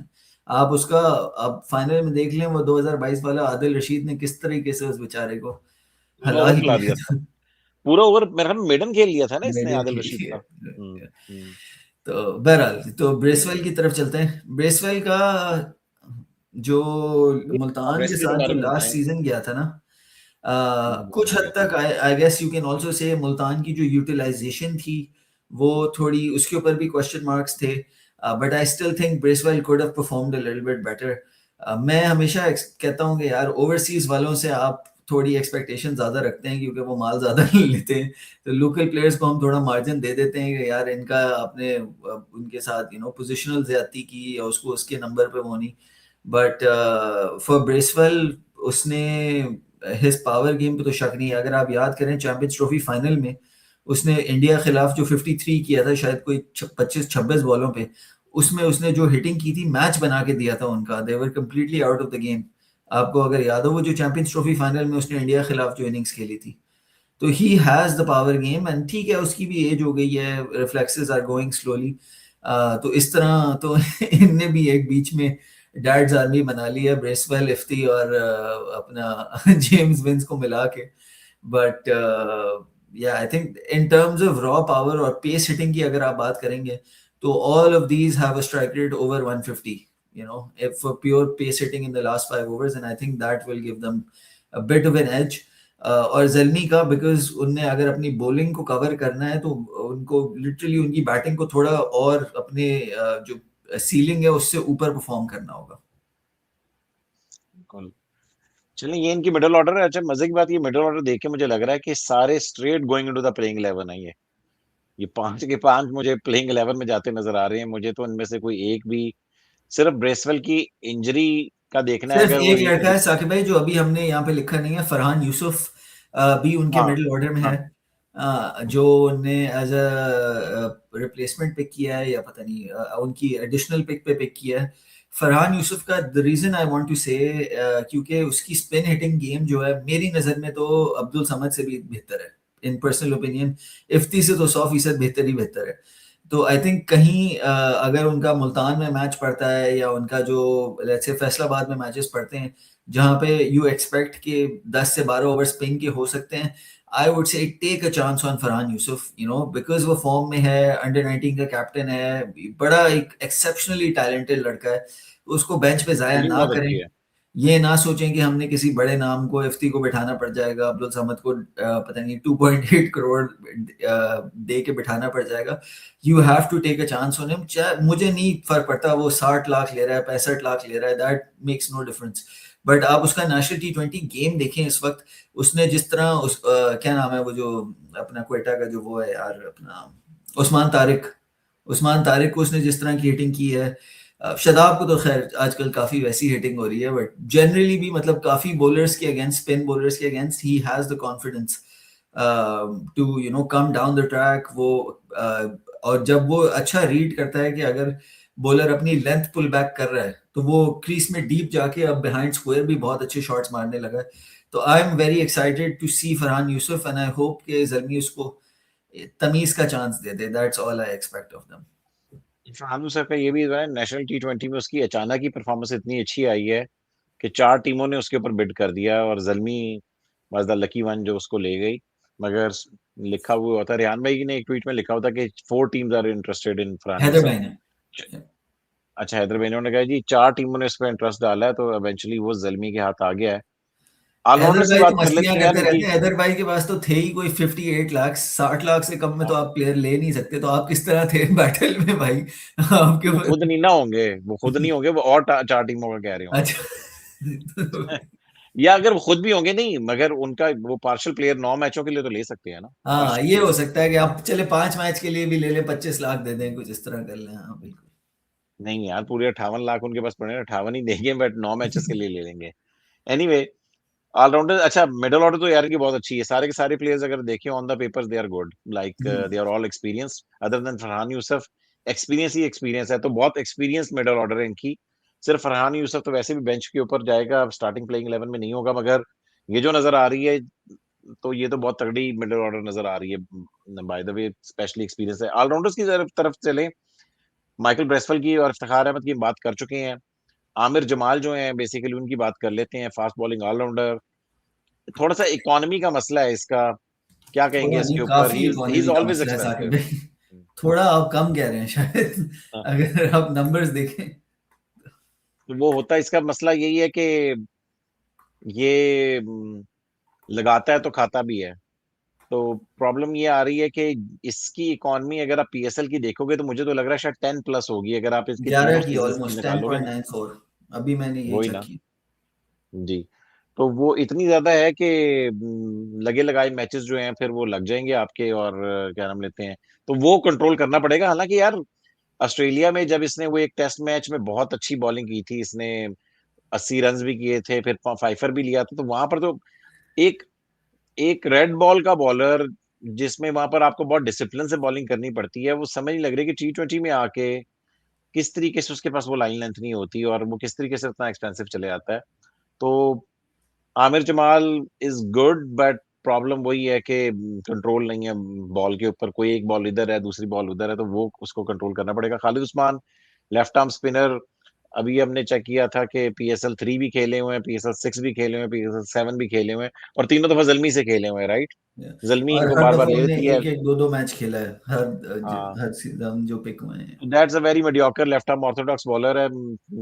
आप उसका अब फाइनल में देख लें वो 2022 वाला आदिल रशीद ने किस तरीके से उस बेचारे को पूरा हला ओवर ही खिला दिया दिया था. था. पूरा ओवर मेरे ख्याल में मेडन खेल लिया था ना इसने, मेडल आदिल के रशीद का. लिए. हम्म. तो बहरहाल तो ब्रेसवेल की तरफ चलते हैं. ब्रेसवेल का जो मुल्तान के ब्रेसवेल के साथ जो बारे में लास्ट बताएं. सीजन गया था ना, कुछ हद तक I guess you can also say Multan की जो यूटिलाइजेशन थी वो थोड़ी उसके ऊपर भी क्वेश्चन मार्क्स थे. But I still think Bracewell could have performed a little bit better. मैं हमेशा कहता हूँ कि यार ओवरसीज वालों से आप थोड़ी एक्सपेक्टेशन ज्यादा रखते हैं क्योंकि वो माल ज्यादा लेते हैं. तो लोकल प्लेयर्स को हम थोड़ा मार्जिन दे देते हैं कि यार इनका आपने उनके साथ पोजिशनल ज्यादती की या उसको उसके नंबर पे वो नहीं. बट फॉर ब्रेसवेल उसने हिज पावर गेम पे तो शक नहीं है। अगर आप याद करें चैंपियंस ट्रॉफी फाइनल में उसने इंडिया खिलाफ जो 53 किया था शायद कोई 25-26 बॉलों पे, उसमें उसने जो हिटिंग की थी मैच बना के दिया था उनका। They were completely out of the game. आपको अगर याद हो वो जो चैंपियंस ट्रॉफी फाइनल में उसने इंडिया खिलाफ जो इनिंग्स खेली थी, तो ही has the power game. And ठीक है उसकी भी एज हो गई है, रिफ्लेक्सेस आर गोइंग स्लोली। तो इस तरह तो इनने भी एक बीच में डैड्स आर्मी बना ली है, ब्रेसवेल, इफ्ती और अपना जेम्स विंस को मिला के। बट या I think in terms of raw power और पेस हिटिंग की अगर आप बात करेंगे तो all of these have a strike rate over 150, you know, if for pure pace hitting in the last 5 overs, and I think that will give them a bit of an edge. और जल्मी का because उनने अगर अपनी bowling को cover करना है तो उनको लिटरली उनकी बैटिंग को थोड़ा और अपने जो सीलिंग है उससे ऊपर परफॉर्म करना होगा। चलिए ये इनकी मिडिल ऑर्डर है। अच्छा मजे की बात, ये मिडिल ऑर्डर देख के मुझे लग रहा है कि सारे straight going into the playing 11 है। ये 5 के 5 मुझे प्लेइंग 11 में जाते नजर आ रहे हैं। मुझे तो इनमें से कोई एक भी, सिर्फ ब्रेसवेल की इंजरी का देखना है सिर्फ अगर वो एक लड़का है रिकवर। साकिब भाई जो अभी हमने यहाँ पे लिखा नहीं है, फरहान यूसुफ भी उनके हाँ मिडिल ऑर्डर में है। हाँ। जो उनने एज अ रिप्लेसमेंट पिक किया है या पता नहीं उनकी एडिशनल पिक पे पिक किया है फरहान यूसुफ का। The reason I want to say क्योंकि उसकी स्पिन हिटिंग गेम जो है मेरी नजर में तो अब्दुल समद से भी बेहतर है इन पर्सनल ओपिनियन। इफ्ती से तो 100% बेहतर ही बेहतर है। तो आई थिंक कहीं अगर उनका मुल्तान में मैच पड़ता है या उनका जो लेट्स से फैसलाबाद में मैचेस पड़ते हैं जहां पे यू एक्सपेक्ट कि 10 से 12 ओवर स्पिन के हो सकते हैं, I would say take a chance on Farhan Yousuf, you know, because वो फॉर्म में है, अंडर 19 का कैप्टन है, बड़ा एक एक्सेप्शनली टैलेंटेड लड़का है। उसको बेंच पे जाया फील्डिंग ना बहुत करें। अच्छी है। ये ना सोचें कि हमने किसी बड़े नाम को एफटी को बिठाना पड़ जाएगा, अब्दुल समद को पता नहीं 2.8 करोड़ दे के बिठाना पड़ जाएगा। You have to take a chance on him. मुझे नहीं फर्क पड़ता वो 60 लाख ले रहा है 65 लाख ले रहा है, that makes no difference. But आप उसका नेशनल T20 गेम देखें इस वक्त, उसने जिस तरह क्या नाम है वो जो अपना क्वेटा का जो वो है यार अपना उस्मान तारिक, उस्मान तारिक को उसने जिस तरह की हिटिंग की है। शादाब को तो खैर आजकल काफी वैसी हिटिंग हो रही है, बट जनरली भी मतलब काफी बॉलर्स के अगेंस्ट, स्पिन बॉलर्स के against he has the confidence to you know come down the track. वो और जब वो अच्छा रीड करता है कि अगर बॉलर अपनी लेंथ पुल बैक कर रहा है तो वो क्रीज में डीप जाके अब बिहाइंड स्क्वायर भी बहुत अच्छे शॉट्स मारने लगा है। तो I am very excited to see Farhan Yousuf and I hope कि जर्मी उसको तमीज का चांस दे दे। That's all I expect of them. Farhan sir का ये भी है, नेशनल T20 में उसकी अचानक ही परफॉर्मेंस इतनी अच्छी आई है कि 4 टीमों ने उसके ऊपर बिड कर दिया और जल्मी वाज द लकी वन जो उसको ले गई। मगर लिखा हुआ होता, रेहान भाई ने एक ट्वीट में लिखा होता कि 4 teams are interested in Farhan Haider Yousuf. भाई ने। अच्छा हैदराबाद ने कहा जी 4 टीमों ने इस पर इंटरेस्ट डाला है, तो इवेंचुअली वो जल्मी के हाथ आ गया है। हैदर ऑलराउंडर्स की भाई तो बात कर मस्तियां लेते हैं यार करते रहते इनकी। हैं। हैदर भाई के पास तो थे ही कोई 58 लाख, 60 लाख से कम में तो आप प्लेयर ले नहीं सकते। तो आप किस तरह थे बैटल में भाई आपके वो खुद नहीं ना होंगे, वो खुद नहीं होंगे, वो और 4 टीमों का कह रहे होंगे। अच्छा या अगर वो खुद भी होंगे नहीं, मगर उनका वो पार्शियल प्लेयर 9 मैचों के लिए तो ले सकते हैं ना, हाँ पार्शियल ये हो प्लेयर। सकता है कि आप चले 5 मैच के लिए भी ले ले, 25 लाख दे दें, कुछ इस तरह कर लें। हाँ बिल्कुल। नहीं यार पूरे 58 लाख उनके पास पड़े हैं, 58 ही देंगे, बट 9 मैचेस के लिए ले लेंगे। Anyway allrounder. अच्छा मिडिल ऑर्डर तो यार की बहुत अच्छी है। सारे के सारे प्लेयर्स अगर देखें on the papers they are good, like they are all experienced other than Farhan Yusuf. Experience ही एक्सपीरियंस है, तो बहुत एक्सपीरियंस मिडिल ऑर्डर है इनकी। सिर्फ फरहान यूसुफ तो वैसे भी बेंच के ऊपर जाएगा, स्टार्टिंग प्लेइंग 11 में नहीं होगा, मगर ये जो नजर आ रही है तो ये तो बहुत तगड़ी मिडिल ऑर्डर नजर आ रही है। Bye the way specially experience है। ऑलराउंडर्स की तरफ चले, माइकल ब्रेसवेल की और इफ्तिखार अहमद की बात कर चुके हैं। आमिर जमाल जो है बेसिकली उनकी बात कर लेते हैं, फास्ट बॉलिंग ऑलराउंडर। थोड़ा सा इकोनॉमी का मसला है इसका, क्या कहेंगे थोड़ा इसके नहीं, ऊपर? काफी ही इज इकोनॉमी का ऑलवेज मसला है साकिब एक्सपेंसिव। भाई। थोड़ा आप कम कह रहे हैं शायद अगर आप नंबर्स देखें। तो वो होता है, इसका मसला यही है कि ये लगाता है तो खाता भी है। तो प्रॉब्लम ये आ रही है कि इसकी इकोनॉमी अगर आप PSL की देखोगे तो मुझे तो लग रहा है शायद 10 प्लस होगी अगर आप इसके 11 तीनों की, सीजन की ऑलमोस्ट निकालोगे ना। 10.94। अभी मैंने ये वही चेक ना। किया। जी। तो वो इतनी ज्यादा है कि लगे लगाए मैचेस जो हैं फिर वो लग जाएंगे आपके, और क्या नाम लेते हैं, तो वो कंट्रोल करना पड़ेगा। हालांकि यार ऑस्ट्रेलिया में जब इसने वो एक टेस्ट मैच में बहुत अच्छी बॉलिंग की थी, इसने 80 रन भी किए थे, फिर फाइफर भी लिया था, तो वहां पर तो एक एक रेड बॉल का बॉलर जिसमें वहां पर आपको बहुत डिसिप्लिन से बॉलिंग करनी पड़ती है, वो समझ नहीं लग रही कि T20 में आके किस तरीके से उसके पास वो लाइन लेंथ नहीं होती और वो किस तरीके से इतना एक्सपेंसिव चले जाता है। तो Aamir Jamal is good, but problem वही है कि कंट्रोल नहीं है बॉल के ऊपर। कोई एक बॉल इधर है, दूसरी बॉल उधर है, तो वो उसको कंट्रोल करना पड़ेगा। Khalid Usman left arm spinner, अभी हमने चेक किया था कि PSL 3 भी खेले हुए हैं, PSL 6 भी खेले हुए हैं, PSL 7 भी खेले हुए हैं, और तीनों दफा जल्मी से खेले हुए हैं, राइट। जल्मी और इनको हर बार बार दफा उनने लेती है। एक एक दो दो मैच खेला है, हाँ, हर सीजन जो पिक हुए हैं। That's a very mediocre left arm Orthodox bowler है।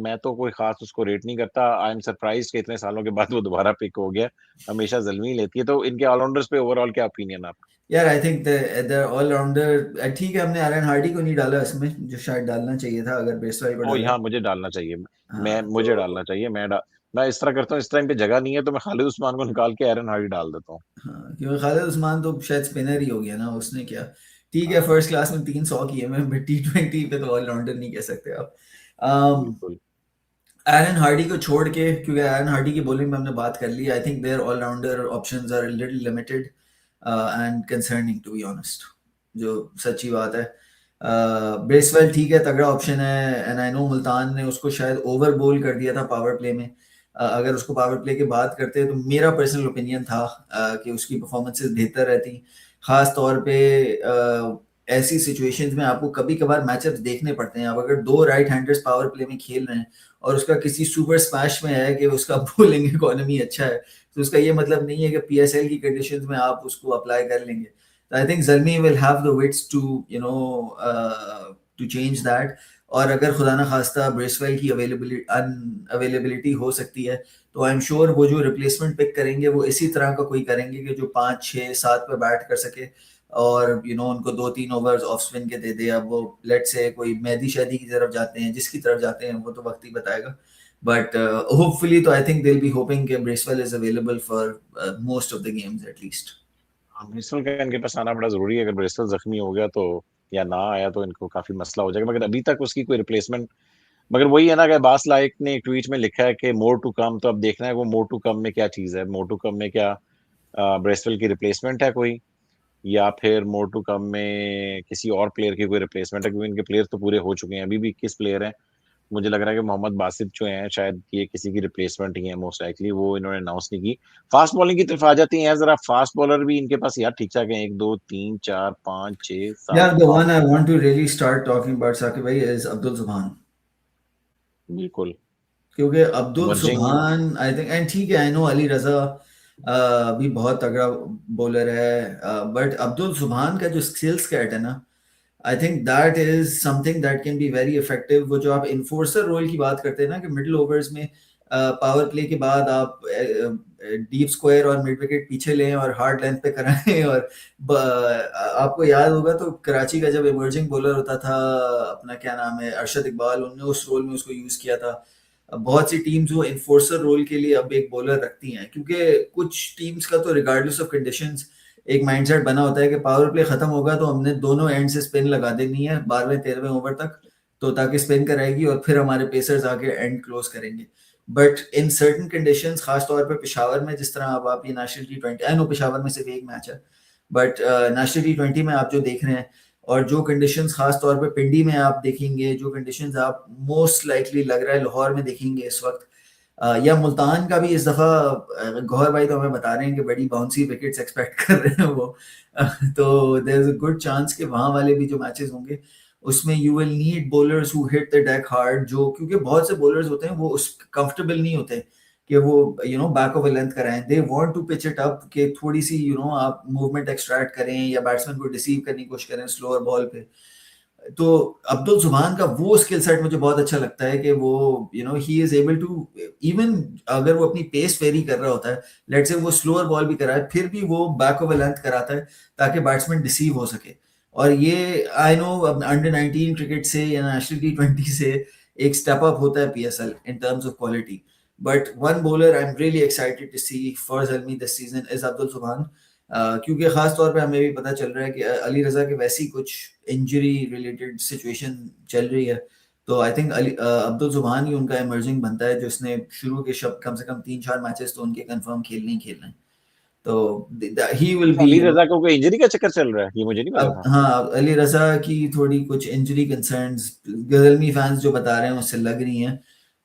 मैं तो कोई खास उसको रेट नहीं करता। आई एम सरप्राइज कि इतने सालों के बाद वो दोबारा पिक हो गया। हमेशा जल्मी लेती है। तो इनके ऑलराउंडर्स पे ओवरऑल क्या ओपिनियन है आपका? यार आई थिंक द ऑलराउंडर ठीक है, हमने एरन हार्डी को नहीं डाला इसमें, जो शायद डालना चाहिए था अगर बेसवाई को ओ डाला। यहाँ मुझे डालना चाहिए। मैं हाँ मुझे डालना चाहिए। मैं इस तरह करता हूँ, इस टाइम पे जगह नहीं है तो मैं खालिद उस्मान को निकाल के एरन हार्डी डाल देता हूँ। हाँ, क्योंकि खालिद उस्मान तो शायद स्पिनर ही हो गया ना, उसने क्या, ठीक है हाँ, फर्स्ट क्लास में 300 किए मैं T20 पे तो ऑलराउंडर नहीं कह सकते आप। बिल्कुल। एरन हार्डी को छोड़ के, क्योंकि एरन हार्डी की बॉलिंग में हमने बात कर ली, I think their all-rounder options are little limited and concerning to be honest, जो सच्ची बात है। ब्रेसवेल ठीक है, तगड़ा ऑप्शन है, एंड आई नो मुल्तान ने उसको शायद ओवर बोल कर दिया था पावर प्ले में। अगर उसको पावर प्ले की बात करते तो मेरा पर्सनल ओपिनियन था कि उसकी परफॉर्मेंसेस बेहतर रहती, खास तौर पे ऐसी सिचुएशंस में आपको कभी कभार मैचअप्स देखने पड़ते हैं। अब अगर दो राइट हैंडर्स पावर प्ले में खेल रहे हैं और उसका किसी सुपर स्मैश में है कि उसका बोलिंग इकोनॉमी अच्छा है, तो उसका ये मतलब नहीं है कि PSL की कंडीशंस में आप उसको अप्लाई कर लेंगे। तो I think Jermy will have the wits to to change that. और अगर खुदा ना खास्ता ब्रेसवेल की अवेलेबिलिटी हो सकती है, तो आई एम श्योर वो जो रिप्लेसमेंट पिक करेंगे वो इसी तरह का कोई करेंगे कि जो 5 6 7 पे बैट कर सके, और उनको 2 3 ओवर्स ऑफ स्पिन के दे दे। अब वो लेट से कोई मेहदी शादी की तरफ जाते हैं, जिसकी तरफ जाते हैं वो तो वक्त ही बताएगा। बट होपफुली तो I think they will be hoping कि Bracewell is available for most of the games at least. Bristol का इनके पास आना बड़ा जरूरी है। अगर ब्रिस्टल जख्मी हो गया तो, या ना आया तो इनको काफी मसला हो जाएगा। मगर अभी तक उसकी कोई रिप्लेसमेंट, मगर वही है ना कि बास लाइक ने एक ट्वीट में लिखा है कि मोर टू कम। तो अब देखना है वो मोर टू कम में क्या चीज है। मोर टू कम में क्या ब्रेसवेल की रिप्लेसमेंट है कोई, या फिर मोर टू कम में किसी और प्लेयर की कोई रिप्लेसमेंट है? क्योंकि इनके प्लेयर तो पूरे हो चुके हैं। अभी भी 21 प्लेयर हैं। मुझे लग रहा है कि मोहम्मद बासित जो हैं शायद ये किसी की रिप्लेसमेंट ही है मोस्ट लाइकली। वो इन्होंने अनाउंस नहीं की। फास्ट बॉलिंग की तरफ आ जाती हैं जरा। फास्ट बॉलर भी इनके पास यार ठीक ठाक है। 1 2 3 4 5 6 7 यार the 8। One I want to really start talking about Saqib भाई इज अब्दुल सुभान। बिल्कुल। क्योंकि अब्दुल इमर्जिंग। सुभान आई थिंक, एंड ठीक है आई नो अली रजा भी बहुत तगड़ा बॉलर है, बट अब्दुल सुभान का जो स्किल सेट है ना, आई think that is something that can be very effective. वो जो आप इन्फोर्सर रोल की बात करते हैं ना, कि मिडिल ओवर्स में पावर प्ले के बाद आप डीप स्क्वायर और मिड विकेट पीछे लें और हार्ड लेंथ पे कराएं, और आपको याद होगा तो कराची का जब इमर्जिंग बॉलर होता था अपना क्या नाम है अरशद इकबाल, उन्होंने उस रोल में उसको यूज किया था। बहुत सी टीम्स वो इन्फोर्सर रोल के लिए अब एक बॉलर रखती हैं, क्योंकि कुछ टीम्स का तो रिगार्डलेस ऑफ कंडीशंस एक माइंडसेट बना होता है कि पावर प्ले खत्म होगा तो हमने दोनों एंड से स्पिन लगा देनी है 12वें 13वें ओवर तक, तो ताकि स्पिन कराएगी और फिर हमारे पेसर्स आके एंड क्लोज करेंगे। बट इन सर्टन कंडीशंस, खास तौर पे पेशावर में, जिस तरह अब आप ये national T20, I know Peshawar में सिर्फ एक मैच है, बट नेशनल T20 में आप जो देख रहे हैं, और जो कंडीशंस खास तौर पे पिंडी में आप देखेंगे, जो कंडीशंस आप मोस्ट लाइकली लग रहा है लाहौर में देखेंगे इस वक्त, या मुल्तान का भी इस दफा, गौहर भाई तो हमें बता रहे हैं कि बड़ी बाउंसी विकेट्स एक्सपेक्ट कर रहे हैं वो। तो there is a good chance कि वहां वाले भी जो मैचेस होंगे उसमें you will need bowlers who hit the deck hard, जो क्योंकि बहुत से बॉलर्स होते हैं वो उस कंफर्टेबल नहीं होते कि वो बैक ऑफ अ लेंथ कराएं, they want to pitch it up कि थोड़ी सी आप मूवमेंट एक्सट्रैक्ट करें या बैट्समैन को डिसीव करने की कोशिश करें स्लोअर बॉल पे। तो अब्दुल जुबान का वो स्किल सेट मुझे बहुत अच्छा लगता है कि वो he is able to, even अगर वो अपनी पेस वेरी कर रहा होता है, लेट से वो स्लोअर बॉल भी कराए, फिर भी वो बैक ओवर लेंथ कराता है ताकि बैट्समैन डिसीव हो सके। और ये आई नो अब अंडर 19 क्रिकेट से या नेशनल T20 से एक स्टेप अप होता है PSL in terms of quality. But one bowler I am really excited to see for Zalmi this season is Abdul Subhan. क्योंकि खास तौर पे हमें भी पता चल रहा है कि अली रजा के वैसी कुछ इंजरी रिलेटेड सिचुएशन चल रही है, तो आई थिंक अब्दुल जुबान ही उनका इमर्जिंग बनता है, जो उसने शुरू के शब्द कम से कम 3 4 मैचेस तो उनके कंफर्म खेलने ही खेलने हैं। तो ही विल अच्छा, बी अली रजा को कोई इंजरी का चक्कर चल रहा है, ये मुझे नहीं पता अब था। हाँ, अली रजा की थोड़ी कुछ इंजरी कंसर्न्स गजलमी फैंस जो बता रहे हैं उससे लग रही हैं।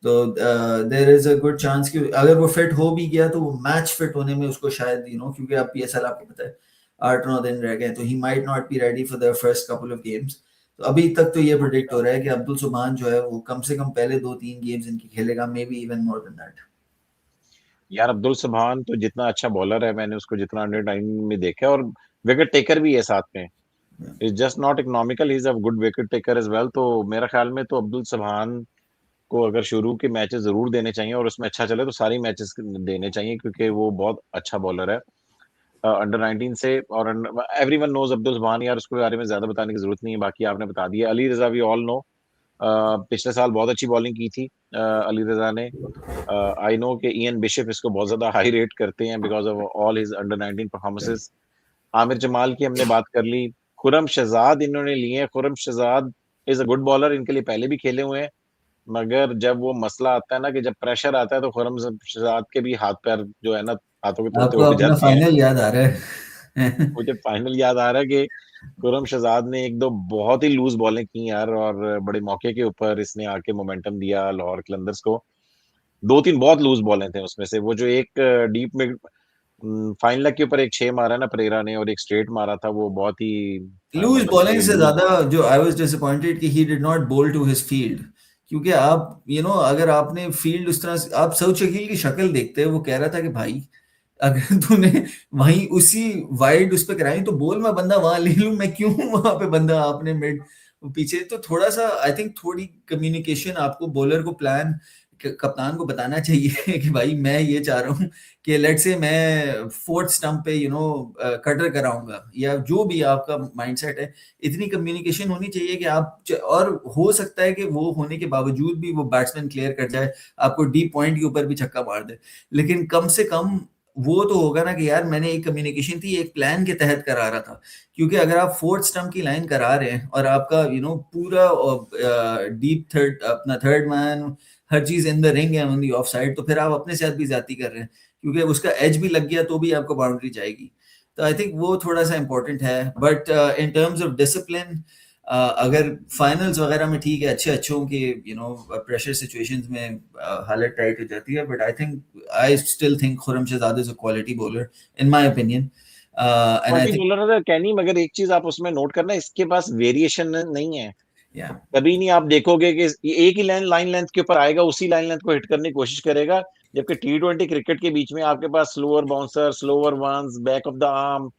तो there is a good chance कि अगर वो फिट हो भी गया तो वो मैच फिट होने में उसको शायद क्योंकि अब पीएसएल आपको पता है 8-9 दिन रह गए, तो he might not be ready for the first couple of games. तो अभी तक तो ये प्रोडिक्ट हो रहा है कि अब्दुल सुबहान जो है वो कम से कम पहले 2-3 गेम्स इनकी खेलेगा, may be even more than that. यार अब्दुल सुबहान तो जितना अच्छा बॉलर है, मैंने उसको जितना अंडर 9 में देखा है, और विकेट टेकर भी है साथ में। Is just not economical, he is a good wicket taker as well. तो मेरा ख्याल में तो अब्दुल सुबहान को अगर शुरू के मैचेस जरूर देने चाहिए, और उसमें अच्छा चले तो सारी मैचेस देने चाहिए, क्योंकि वो बहुत अच्छा बॉलर है अंडर 19 से। और एवरीवन नोज अब्दुल सुबहान, यार उसके बारे में ज्यादा बताने की जरूरत नहीं है, बाकी आपने बता दिया। अली रजा वी ऑल नो, पिछले साल बहुत अच्छी बॉलिंग की थी अली रजा ने। आई नो कि इयन बिशप इसको बहुत ज्यादा हाई रेट करते हैं because of all his under 19 performances. Aamir Jamal की हमने बात कर ली। खुरम शहजाद इन्होंने लिए हैं। Khurram Shahzad is a good bowler, इनके लिए पहले भी खेले हुए हैं, मगर जब वो मसला आता है ना, कि जब प्रेशर आता है, तो खुरम शहजाद के भी हाथ पैर जो है ना, हाथों के तलते आपको उठ अपना जाते हैं। फाइनल याद आ रहा है? मुझे फाइनल याद आ रहा है कि खुरम शहजाद ने एक दो बहुत ही लूज बॉलें की यार, और बड़े मौके के ऊपर इसने आके मोमेंटम दिया लाहौर कलंदर्स को। दो तीन बहुत लूज बॉलें थे उसमें से, वो जो एक डीप में फाइन लेग के ऊपर एक 6 मारा ना परेरा ने, और एक स्ट्रेट मारा था, वो बहुत ही लूज मतलब बॉलिंग कि से लूज। ज्यादा जो आई वाज डिसअपॉइंटेड कि ही डिड नॉट बोल टू हिज फील्ड। क्योंकि आप अगर आपने फील्ड उस तरह से, आप सऊद शकील की शक्ल देखते हैं, वो कह रहा था कि भाई अगर तूने वहीं उसी वाइड उस पे कराई तो बोल, मैं बंदा वहां ले लूं, मैं क्यों वहां पे बंदा आपने मिड पीछे। तो थोड़ा सा आई थिंक थोड़ी कम्युनिकेशन आपको बॉलर को प्लान कप्तान को बताना चाहिए कि भाई मैं ये चाह रहा हूँ कि लेट से मैं फोर्थ स्टंप पे कटर कराऊंगा, या जो भी आपका माइंडसेट है, इतनी कम्युनिकेशन होनी चाहिए कि और हो सकता है कि वो होने के बावजूद भी वो बैट्समैन क्लियर कर जाए, आपको डीप पॉइंट के ऊपर भी छक्का मार दे, लेकिन कम से कम वो तो होगा ना कि यार मैंने एक कम्युनिकेशन थी, एक प्लान के तहत करा रहा था। क्योंकि अगर आप फोर्थ स्टंप की लाइन करा रहे हैं और आपका पूरा डीप थर्ड, अपना थर्ड मैन, हर चीज इन द रिंग है ऑन दी ऑफ साइड, तो फिर आप अपने साथ भी ज्यादती कर रहे हैं, क्योंकि उसका एज भी लग गया तो भी आपको बाउंड्री जाएगी। तो आई थिंक वो थोड़ा सा इंपॉर्टेंट है, but in terms of discipline, अगर फाइनल्स वगैरह में ठीक है, अच्छे अच्छों के प्रेशर सिचुएशंस में हालत टाइट हो जाती है, but I still think Khurram Shahzad is a quality bowler in my opinion, and I quality think bowler है कैनी, मगर एक चीज आप उसमें नोट करना, इसके पास वेरिएशन नहीं है। या कभी नहीं आप देखोगे कि ये एक ही लाइन लेंथ के ऊपर आएगा, उसी लाइन लेंथ को हिट करने की कोशिश करेगा। जबकि T20 क्रिकेट के बीच में आपके पास slower bouncer, slower ones, back of the arm,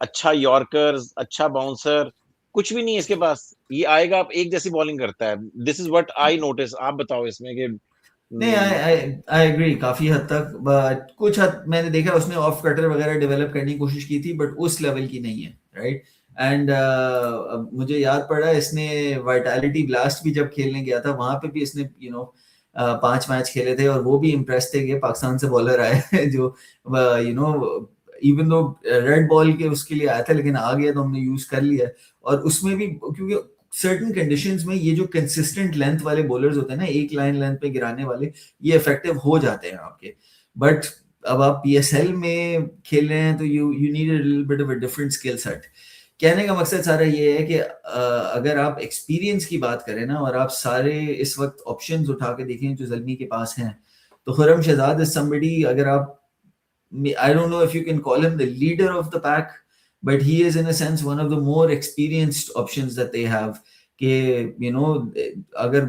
अच्छा यॉर्कर, अच्छा बाउंसर, कुछ भी नहीं है इसके पास। ये आएगा, आप एक जैसी बॉलिंग करता है। This is what I notice. आप बताओ इसमें कि नहीं, आई आई आई एग्री काफी हद तक, बट कुछ हद मैंने देखा उसने ऑफ कटर वगैरह डेवलप करने की कोशिश की थी, बट उस लेवल की नहीं है, राइट। एंड मुझे याद पड़ा इसने वाइटैलिटी ब्लास्ट भी जब खेलने गया था, वहां पे भी इसने 5 मैच खेले थे, और वो भी इम्प्रेस थे कि पाकिस्तान से बॉलर आए हैं जो इवन दो रेड बॉल के उसके लिए आया था, लेकिन आ गया तो हमने यूज कर लिया। और उसमें भी क्योंकि सर्टन कंडीशंस में ये जो कंसिस्टेंट लेंथ वाले बॉलर्स होते हैं ना, एक लाइन लेंथ पे गिराने वाले, ये इफेक्टिव हो जाते हैं आपके। बट अब आप पीएसएल में खेल रहे हैं तो you need a little bit of a different skill set. कहने का मकसद सारा ये है कि अगर आप एक्सपीरियंस की बात करें ना, और आप सारे इस वक्त ऑप्शंस उठा के देखें जो जल्मी के पास हैं, तो खुरम शहजाद इज समबडी, अगर आप, I don't know if you can call him the leader of the pack, but he is in a sense one of the more experienced options that they have. कि अगर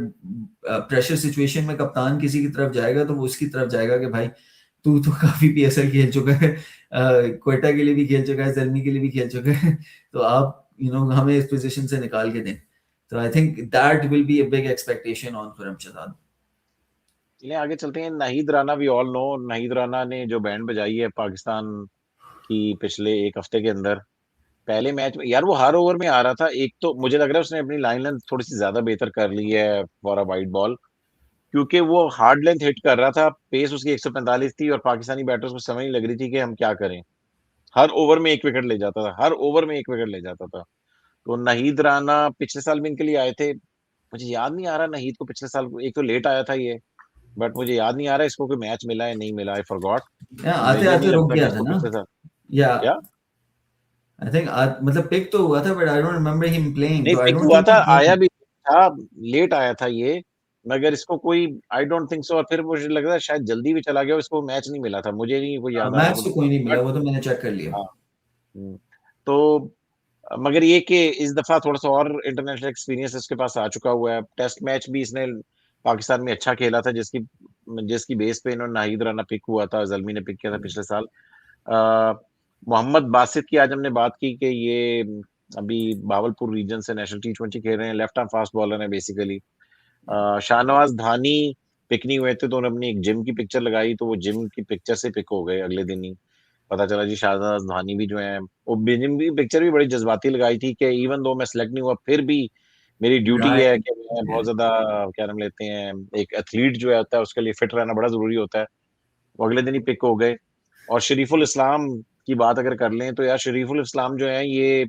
प्रेशर सिचुएशन में कप्तान किसी की तरफ जाएगा तो वो उसकी तरफ जाएगा कि भाई तू तो काफी पीएसएल खेल चुका है, क्वेटा के लिए भी खेल चुका है, जर्मी के लिए भी खेल चुका है, तो आप हमें इस पोजीशन से निकाल के दें। तो I think that will be a big expectation on Khurram Shahzad. चलिए आगे चलते हैं। Naheed Rana, we all know, Naheed Rana ने जो बैंड बजाई है पाकिस्तान की पिछले एक हफ्ते के अंदर, पहले मैच में यार वो हर ओवर में आ रहा था। एक तो मुझे लग रहा है उसने अपनी लाइन लेंथ थोड़ी सी ज्यादा बेहतर कर ली है फॉर अ वाइड बॉल, क्योंकि वो हार्ड लेंथ हिट कर रहा था। पेस उसकी 145 थी, और पाकिस्तानी बैटर्स को समझ नहीं लग रही थी कि हम क्या करें। हर ओवर में एक विकेट ले जाता था, हर ओवर में एक विकेट ले जाता था। तो नाहिद राना पिछले साल भी इनके लिए आए थे। मुझे याद नहीं आ रहा नाहिद को पिछले साल, एक तो लेट आया था ये, बट मुझे याद नहीं आ रहा इसको कोई मैच मिला है नहीं मिला, आई फॉरगॉट। आते मुझे नहीं आते रुक लगता कि गया था इसको ना, पिछले साल। या क्या? आई थिंक मतलब पिक तो हुआ था but I don't remember him playing, नहीं, तो आई पिक डोंट हुआ थिंक था, ही आया केम। भी था, लेट आया था ये, मगर इसको कोई, आई डोंट थिंक सो, और फिर मुझे लग रहा है शायद जल्दी भी चला गया, इसको मैच नहीं मिला था, मुझे नहीं कोई याद आ रहा मैच कुछ। तो कोई नहीं मिला, बट वो तो मैंने चेक कर लिया। हाँ। हम्म, तो मगर ये कि इस दफा थोड़ा सा और इंटरनेशनल एक्सपीरियंस इसके पास आ चुका हुआ है, टेस्ट मैच भी इसने पाकिस्तान में अच्छा खेला था, जिसकी जिसकी बेस पे इन्होंने नाहिद राना पिक हुआ था, जल्मी ने पिक किया था पिछले साल। अ, मोहम्मद बासित की आज हमने बात की कि ये अभी बावलपुर रीजन से नेशनल T20 खेल रहे हैं, लेफ्ट आर्म फास्ट बॉलर है बेसिकली। शाहनवाज धानी पिक नहीं हुए थे, तो उन्होंने अपनी एक जिम की पिक्चर लगाई, तो वो जिम की पिक्चर से पिक हो गए अगले दिन ही। पता चला जी शाहनवाज धानी भी जो है, वो जिम की पिक्चर भी बड़ी जज्बाती लगाई थी कि इवन दो मैं सिलेक्ट नहीं हुआ फिर भी मेरी ड्यूटी है राइट। कि मैं बहुत ज्यादा, क्या नाम लेते हैं, एक एथलीट जो है होता है उसके लिए फिट रहना बड़ा जरूरी होता है। वो अगले दिन ही पिक हो गए। और शरीफुल इस्लाम की बात अगर कर लें तो यार, शरीफुल इस्लाम जो है ये,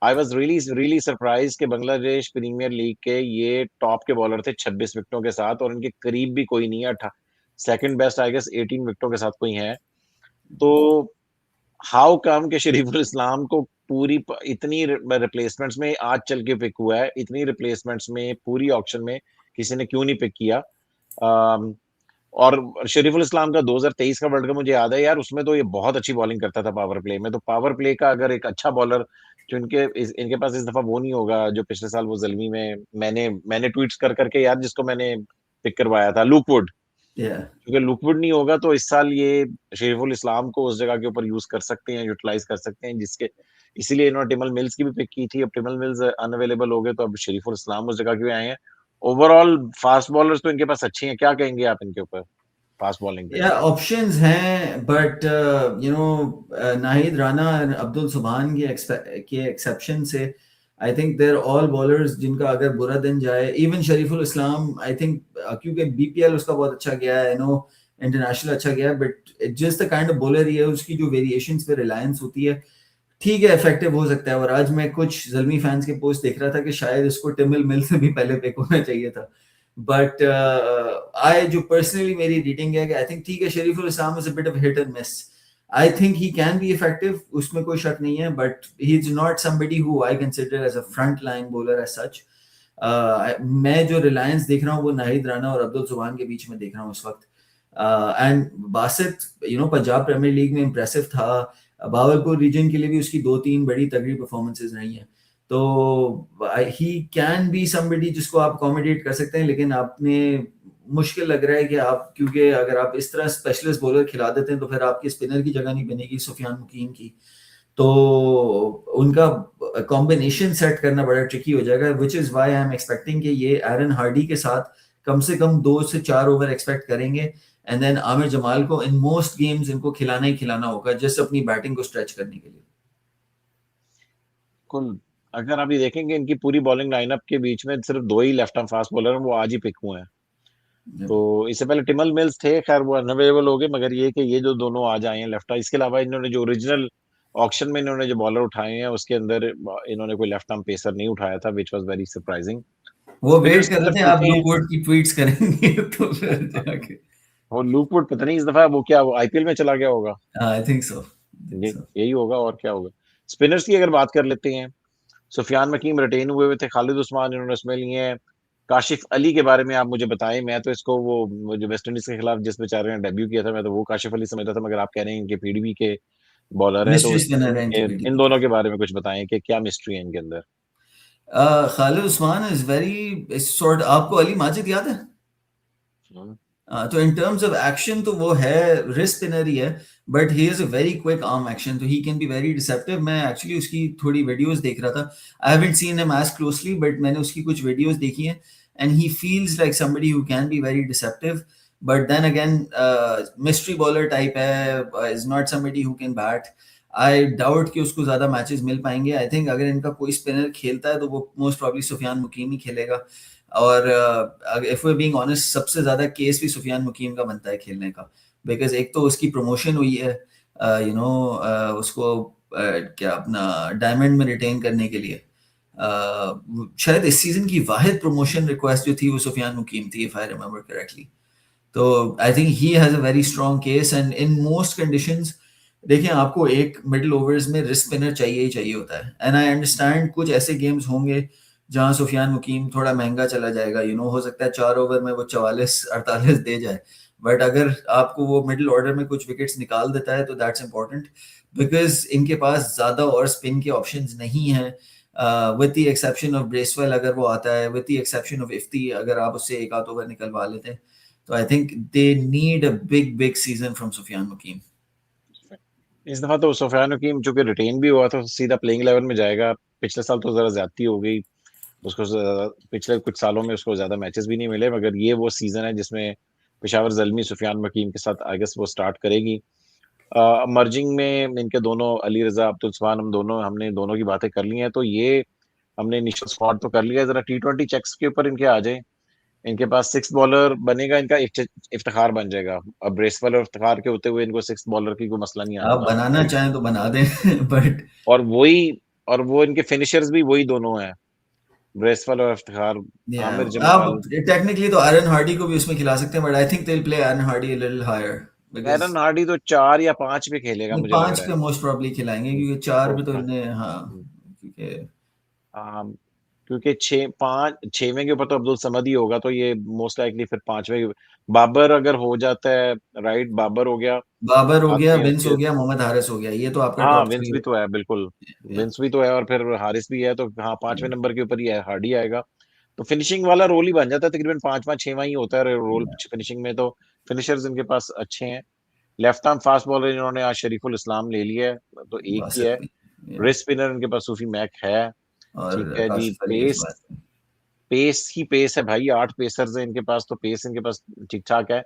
I was really really surprise कि बांग्लादेश प्रीमियर लीग के ये टॉप के बॉलर थे 26 विकेटों के साथ, और इनके करीब भी कोई नहीं है। सेकंड बेस्ट आई गेस 18 विकेटों के साथ कोई है। तो हाउ कम के शरीफुल इस्लाम को इतनी रिप्लेसमेंट्स में आज चल के पिक हुआ है, इतनी रिप्लेसमेंट्स में पूरी ऑक्शन में किसी ने क्यों नहीं पिक किया? और शरीफुल इस्लाम का 2023 का वर्ल्ड कप मुझे याद है यार, उसमें तो ये बहुत अच्छी बॉलिंग करता था पावर प्ले में। तो पावर प्ले का अगर एक अच्छा बॉलर, जो इनके पास इस दफा वो नहीं होगा जो पिछले साल वो जल्मी में, मैंने ट्वीट्स कर करके यार जिसको मैंने पिक करवाया था, लुकवुड। या क्योंकि लुकवुड नहीं होगा तो इस साल ये शरीफुल इस्लाम को उस जगह के ऊपर यूज कर सकते हैं, यूटिलाइज कर सकते हैं, जिसके इसीलिए इन्होंने टिमल मिल्स की भी पिक की थी। अब टिमल मिल्स अनअवेलेबल हो गए, तो अब शरीफुल इस्लाम उस जगह के आए हैं। ओवरऑल फास्ट बॉलर्स तो इनके पास अच्छे हैं, क्या कहेंगे आप इनके ऊपर फास्ट बॉलिंग पे? या ऑप्शंस हैं but you know Nahid Rana और अब्दुल सुभान के एक्सेप्शन से I think there all bowlers जिनका अगर बुरा दिन जाए, even Shariful Islam I think, क्योंकि बीपीएल उसका बहुत अच्छा गया है, नो इंटरनेशनल अच्छा गया, but just the kind of bowler ही है, उसकी जो वेरिएशंस पे रिलायंस होती है, ठीक है इफेक्टिव हो सकता है। और आज मैं कुछ जल्मी फैंस के पोस्ट देख रहा था कि शायद इसको टिमिल मिल से भी पहले पिक होना चाहिए था, बट आई जो पर्सनली मेरी रीडिंग है कि आई थिंक ठीक है, Shariful Islam is a bit of hit and miss. I think he can be effective, उसमें कोई शक नहीं है, but he is not somebody who I consider as a front line bowler as such. मैं जो रिलायंस देख रहा हूँ वो नाहिद राणा और अब्दुल सुभान के बीच में देख रहा हूँ इस वक्त। And Basit you know Punjab premier league में इंप्रेसिव था, भावलपुर रीजन के लिए भी उसकी 2-3 बड़ी तगड़ी परफॉर्मेंसेज रही हैं, तो ही कैन बी समबडी जिसको आप अकोमोडेट कर सकते हैं। लेकिन आपने मुश्किल लग रहा है कि आप, क्योंकि अगर आप इस तरह स्पेशलिस्ट बॉलर खिला देते हैं तो फिर आपकी स्पिनर की जगह नहीं बनेगी सुफियान मुकीम की, तो उनका कॉम्बिनेशन सेट करना बड़ा ट्रिकी हो जाएगा, which is why I am expecting कि ये एरन हार्डी के साथ कम से कम 2 से 4 ओवर एक्सपेक्ट करेंगे, एंड देन आमिर जमाल को इन मोस्ट गेम्स इनको खिलाना ही खिलाना होगा जस्ट अपनी बैटिंग को स्ट्रेच करने के लिए। कुल अगर आप ये देखेंगे इनकी पूरी बॉलिंग लाइनअप के बीच में सिर्फ दो ही लेफ्ट आर्म फास्ट बॉलर हैं, वो आज ही पिक हुए हैं। तो इससे पहले टिमल मिल्स थे, खैर वो अनअवेलेबल हो गए, मगर ये कि ये जो दोनों आज आए हैं लेफ्ट आर्म, इसके अलावा इन्होंने जो ओरिजिनल ऑक्शन में इन्होंने जो बॉलर उठाए हैं उसके अंदर इन्होंने कोई लेफ्ट आर्म पेसर नहीं उठाया था, विच वाज वेरी सरप्राइजिंग। वो वेट स्पिनर्स की कर रहे तरफ थे आप चलते हैं। लुकवुड की ट्वीट्स करेंगे तो फिर जाके। वो लूपवुड पता नहीं इस दफा वो क्या, वो आईपीएल में चला गया होगा। I think so. ये यही होगा और क्या होगा। स्पिनर्स की अगर बात कर लेते हैं, सुफियान मकीम रिटेन हुए हुए थे, खालिद उस्मान इन्होंने उसमें लिए हैं। काशिफ अली के बारे में आप मुझे बताएं, मैं तो इसको वो जो वेस्ट इंडीज के खिलाफ जिस बेचारे ने डेब्यू किया था, मैं तो वो काशिफ अली समझता था, मगर आप कह रहे हैं इनके पीडीबी के बॉलर हैं, तो मिस्ट्री स्पिनर है इनके इन पीडीपी दोनों के। के बारे में कुछ बताएं कि क्या मिस्ट्री है इनके अंदर। Khalid Usman is very sort, आपको अली माजिद याद है? हम्म। तो इन टर्म्स ऑफ एक्शन तो वो है रिस्ट स्पिनर ही है, but he is a very quick arm action, तो he can be very deceptive. मैं एक्चुअली उसकी थोड़ी वीडियोस देख रहा था, I haven't seen him as closely, but मैंने उसकी कुछ वीडियोस देखी हैं, and he feels like somebody who can be very deceptive, but then again mystery bowler type है, is not somebody who can bat. I doubt कि उसको ज्यादा matches मिल पाएंगे। आई थिंक अगर इनका कोई स्पिनर खेलता है तो वो मोस्ट प्रॉब्ली सुफियान मुकीम ही खेलेगा, और इफ वी बीइंग ऑनेस्ट सबसे ज्यादा केस भी सुफियान मुकीम का बनता है खेलने का, बिकॉज एक तो उसकी प्रमोशन हुई है यू नो उसको क्या अपना डायमंड में रिटेन करने के लिए, शायद इस सीजन की वाहिद प्रमोशन रिक्वेस्ट जो थी वो सुफियान मुकीम थी, इफ आई रिमेम्बर करेक्टली। तो I think he has a very strong case and in most conditions देखिए आपको एक मिडिल ओवर्स में रिस्ट स्पिनर चाहिए ही चाहिए होता है एंड आई अंडरस्टैंड कुछ ऐसे गेम्स होंगे जहां सुफियान मुकीम थोड़ा महंगा चला जाएगा हो सकता है 4 ओवर में वो 44-48 दे जाए बट अगर आपको वो मिडिल ऑर्डर में कुछ विकेट्स निकाल देता है तो दैट्स इंपॉर्टेंट बिकॉज इनके पास ज़्यादा और स्पिन के ऑप्शंस नहीं हैं with the exception of Bracewell अगर वो आता है with the exception of Ifti अगर आप उससे एक आध ओवर निकलवा लेते हैं तो I think they need a big season from Sufiyan Muqeem इस दफा तो सुफियान हकीम चूंकि रिटेन भी हुआ तो सीधा प्लेइंग लेवल में जाएगा। पिछले साल तो जरा ज्यादती हो गई उसको, पिछले कुछ सालों में उसको ज्यादा मैचेस भी नहीं मिले, मगर ये वो सीजन है जिसमें पेशावर जल्मी सुफियान हकीम के साथ आई गेस वो स्टार्ट करेगी। मर्जिंग में इनके दोनों अली रजा अब्दुल सुभान, हमने दोनों की बातें कर ली हैं, तो ये हमने इनिशियल स्क्वाड तो कर लिया। जरा T20 चेक्स के ऊपर इनके आ जाए। इनके पास सिक्स बॉलर बनेगा, इनका इफ्तिखार बन जाएगा। अब ब्रेसवेल और इफ्तिखार के होते हुए इनको सिक्स बॉलर की कोई मसला नहीं आप आता, बनाना राइट। चाहें तो बना दें बट और वही, और वो इनके फिनिशर्स भी वही दोनों हैं, ब्रेसवेल और इफ्तिखार। या आमिर जमाल। आप टेक्निकली तो आयरन हार्डी को भी उसमें खिला सकते हैं but I think they will play Aaron Hardie a little higher because Aaron Hardie तो 4 या 5 पे खेलेगा मुझे लग 5 रहा पे मोस्ट प्रोबब्ली खिलाएंगे है। क्योंकि 4 तो पे तो इन्हें हाँ क्योंकि हाँ, क्योंकि 6वें के ऊपर तो अब्दुल समद ही होगा, तो ये मोस्ट लाइकली फिर 5वें। बाबर अगर हो जाता है, राइट, बाबर हो गया बाबर हो साथ गया में विंस उसके। हो गया मोहम्मद हारिस हो गया ये तो आपका हाँ, टॉप विंस 3 भी तो है, बिल्कुल। या विंस भी तो है और फिर हारिस भी है, तो हाँ 5वें नंबर के ऊपर ही है, हार्डी आएगा। तो फिनिशिंग वाला रोल ही बन जाता है, तकरीबन 5वां 6वां ही होता है रोल फिनिशिंग में। तो फिनिशर्स इनके पास अच्छे हैं। लेफ्ट आर्म फास्ट बॉलर इन्होंने आज शरीफुल इस्लाम ले लिया है, तो एक ही बासित है। भी या रिस्ट स्पिनर इनके पास सूफी मैक है। ठीक और है जी। काशिफ अली इस पेस, बात में पेस ही पेस है भाई, 8 पेसर्स हैं इनके पास, तो पेस इनके पास ठीक ठाक है।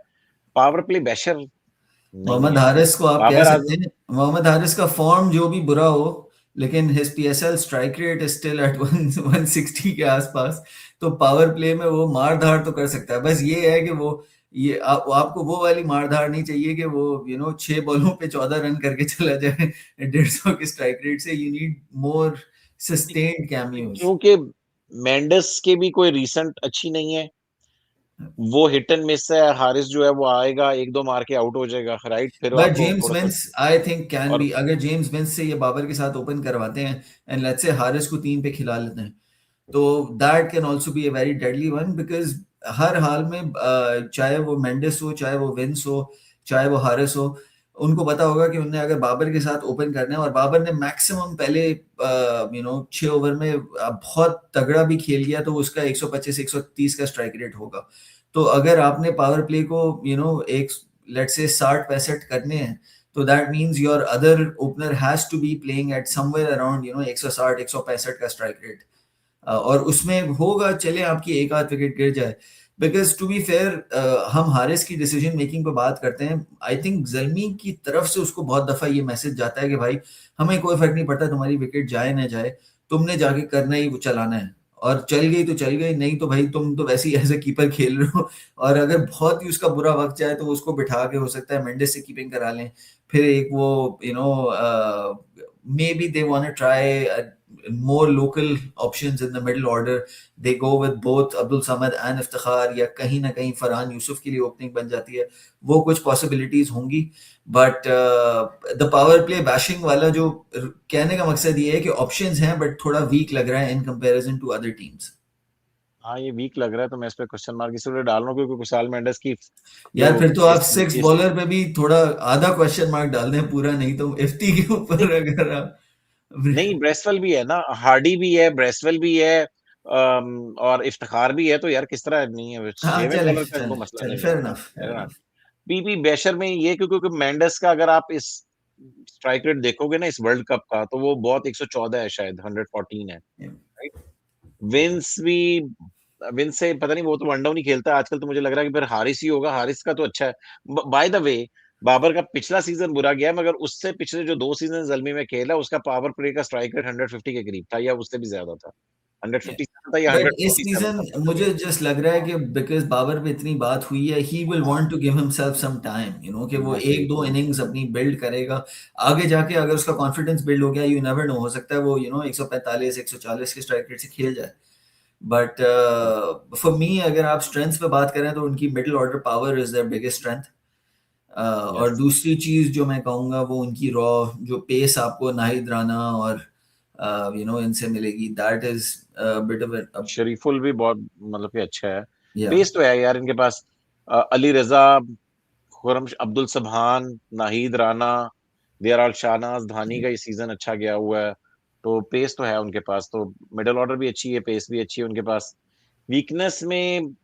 पावर प्ले बेशर नहीं मोहम्मद है। हारिस को आप कह बाबर सकते आजम। हैं मोहम्मद हारिस का फॉर्म जो भी बुरा हो लेकिन his PSL strike rate is still at 160 के आसपास तो पावर प्ले में वो मार धाड़ तो कर सकता है बस ये है कि वो ये आपको वो वाली मार धाड़ नहीं चाहिए कि वो 6 बॉलों पे 14 रन करके चला जाए 150 के स्ट्राइक रेट से you need more sustained cameos क्योंकि मेंडिस के भी कोई रिसेंट अच्छी नहीं है, वो हिट एंड मिस है। हारिस जो है वो आएगा, एक दो मार के आउट हो जाएगा, राइट, फिर बट आपको जेम्स थोड़ा सा। विंस आई थिंक कैन और बी अगर जेम्स विंस से ये बाबर के साथ ओपन करवाते हैं एंड लेट्स से हारिस को 3 पे खिला लेते हैं तो that can also be a very deadly one because हर हाल में चाहे वो मेंडिस हो चाहे वो विंस हो चाहे वो हारिस हो उनको पता होगा कि उन्हें अगर बाबर के साथ ओपन करना है और बाबर ने मैक्सिमम पहले 6 ओवर में बहुत तगड़ा भी खेल गया तो उसका 125-130 का स्ट्राइक रेट होगा तो अगर आपने पावर प्ले को एक लेट्स से 60-65 करने हैं तो that means your other opener has to be playing at somewhere around 160-165 का स्ट्राइक रेट और उसमें होगा चले आपकी एक आध विकेट गिर जाए बिकॉज टू बी फेयर हम हारिस की डिसीजन मेकिंग पे बात करते हैं आई थिंक जर्मी की तरफ से उसको बहुत दफा ये मैसेज जाता है कि भाई हमें कोई फर्क नहीं पड़ता तुम्हारी विकेट जाए ना जाए तुमने जाके करना ही वो चलाना है और चल गई तो चल गई नहीं तो भाई तुम तो वैसे ही एज ए कीपर खेल रहे हो और अगर बहुत ही उसका बुरा वक्त जाए तो उसको बिठा के हो सकता है मेंडिस से कीपिंग करा लें फिर एक वो maybe they want to try more local options in the middle order. They go with both Abdul Samad and Iftikhar या कहीं ना कहीं फरहान यूसुफ के लिए ओपनिंग बन जाती है वो कुछ पॉसिबिलिटीज होंगी but the power play bashing वाला जो कहने का मकसद ये है कि ऑप्शंस हैं बट थोड़ा वीक लग रहा है in comparison to other teams हाँ, ये वीक लग रहा है, तो मैं इस पे क्वेश्चन मार्क इसलिए डाल रहा हूँ क्योंकि कुशाल मेंडिस की जो यार फिर तो आप सिक्स इस बॉलर पे भी थोड़ा आधा क्वेश्चन मार्क डाल दें पूरा नहीं तो इफ्ती के ऊपर अगर आप नहीं, ब्रेसवेल भी है ना, हार्डी भी है, ब्रेसवेल भी है, और इफ्तिखार भी है, तो यार किस तरह नहीं है, हाँ 6वें चले बॉलर का इनको चले मसला चले नहीं है, फेयर इनफ है ना। पीपी बेशर में ये क्योंकि मेंडिस का अगर आप इस स्ट्राइक रेट देखोगे ना इस वर्ल्ड कप का, तो वो बहुत 114 है, शायद 114 है, राइट। विंस भी, विंस से पता नहीं, वो तो वनडाउन ही खेलता है आजकल, तो मुझे लग रहा है कि फिर हारिस ही होगा। हारिस का तो अच्छा है। बाय द वे, बाबर का पिछला सीजन बुरा गया, मगर उससे पिछले जो 2 सीजन जल्मी में खेला, उसका पावर प्ले का स्ट्राइक रेट 150 के करीब था, या उससे भी ज्यादा था। 150 था या बट इस 147 सीजन था, पता नहीं। मुझे जस्ट लग रहा है कि बिकॉज बाबर पे इतनी बात हुई है he will want to give himself some time कि वो एक एग्जैक्टली। दो इनिंग्स अपनी बिल्ड करेगा आगे जाके अगर उसका कॉन्फिडेंस बिल्ड हो गया यू नेवर नो हो सकता है वो 145 140 के स्ट्राइक रेट से खेल जाए बट फॉर मी अगर आप स्ट्रेंथ्स पे बात करें तो उनकी middle order power is their biggest strength. और यस। दूसरी चीज जो मैं कहूँगा वो उनकी रॉ जो पेस आपको नाहिद राना और इनसे मिलेगी, that is bit of Shariful भी बहुत मतलब कि अच्छा है। या। पेस तो है यार इनके पास। अली रजा, खुरम अब्दुल सबहान, नाहिद राणा, देयर आर शाहनाज धानी का ये सीजन अच्छा गया हुआ है। तो पेस तो है उनके पास, तो मिडिल ऑर्डर भी अच्छी है, पेस भी अच्छी है उनके पास। वीकनेस में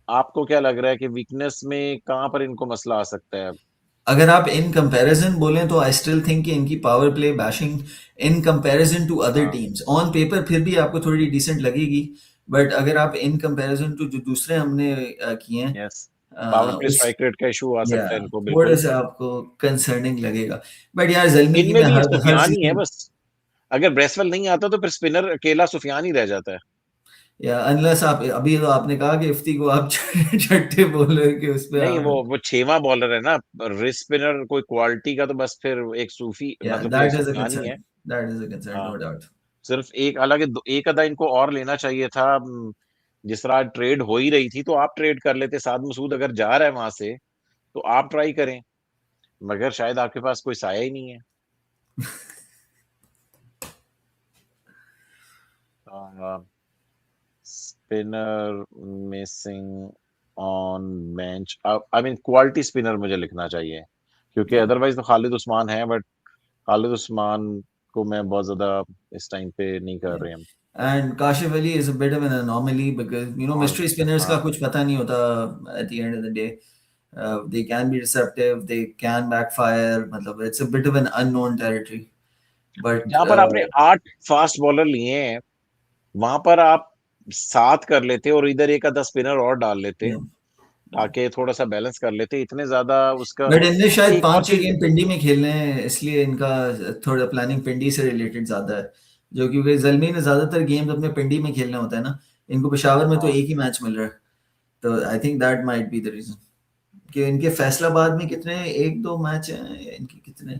आपको क्या लग रहा है कि वीकनेस में कहाँ पर इनको मसला आ सकता है? अगर आप इन कंपैरिजन बोलें तो आई स्टिल थिंक कि इनकी power play bashing in comparison to other हाँ। टीम्स ऑन पेपर फिर भी आपको थोड़ी डिसेंट लगेगी, बट अगर आप इन कंपैरिजन टू जो दूसरे हमने किए हैं, यस। पावर प्ले उस स्ट्राइक रेट का इशू आ या सकता है इनको थोड़ा बिल्कुल। सा आपको कंसर्निंग लगेगा। बट यार जल्मी की इनमें मैं भी हर सुफियान ही है सीजन, बस। अगर ब्रेसवेल नहीं आता तो फिर स्पिनर अकेला सुफियान ही रह जाता है। या अनलेस आप अभी तो आपने कहा कि इफ्ती को आप छठे बॉलर के उस पे नहीं, आप, वो छेवां बॉलर है ना। रिस्ट स्पिनर कोई क्वालिटी का तो बस फिर एक सूफी या मतलब कि दैट इज अ सुफियान ही है। Concern, that is a concern हाँ। No doubt. सिर्फ एक, हालांकि एक आधा इनको और लेना चाहिए था। जिस तरह ट्रेड हो ही रही थी तो आप ट्रेड कर लेते। साद मसूद अगर जा रहा है वहां से तो आप ट्राई करें, मगर शायद आपके पास कोई साया ही नहीं है। Spinner missing on bench, I mean quality spinner मुझे लिखना चाहिए, क्योंकि अदरवाइज तो खालिद उस्मान है, बट खालिद उस्मान को मैं बहुत ज्यादा इस टाइम पे नहीं कर Yeah. रहे हम। And Kashif Ali is a bit of an anomaly because और mystery spinners का हाँ, कुछ पता नहीं होता at the end of the day. They can be deceptive, they can backfire. मतलब it's a bit of an unknown territory. But जहां पर आपने 8 फास्ट बॉलर लिए हैं वहां पर आप 7 कर लेते और इधर एक आधा स्पिनर और डाल लेते, yeah. ताकि थोड़ा सा बैलेंस कर लेते, इतने ज्यादा उसका। But इनने शायद एक और 5-6 चीज। गेम पिंडी में खेलने हैं, इसलिए इनका थोड़ा प्लानिंग पिंडी से रिलेटेड ज्यादा है। जो क्योंकि जल्मी ने ज्यादातर गेम्स अपने पिंडी में खेलना होता है ना, इनको पेशावर में तो हाँ, एक ही मैच मिल रहा है। तो I think that might be the reason कि इनके फैसलाबाद में कितने, एक दो मैच हैं या इनके कितने।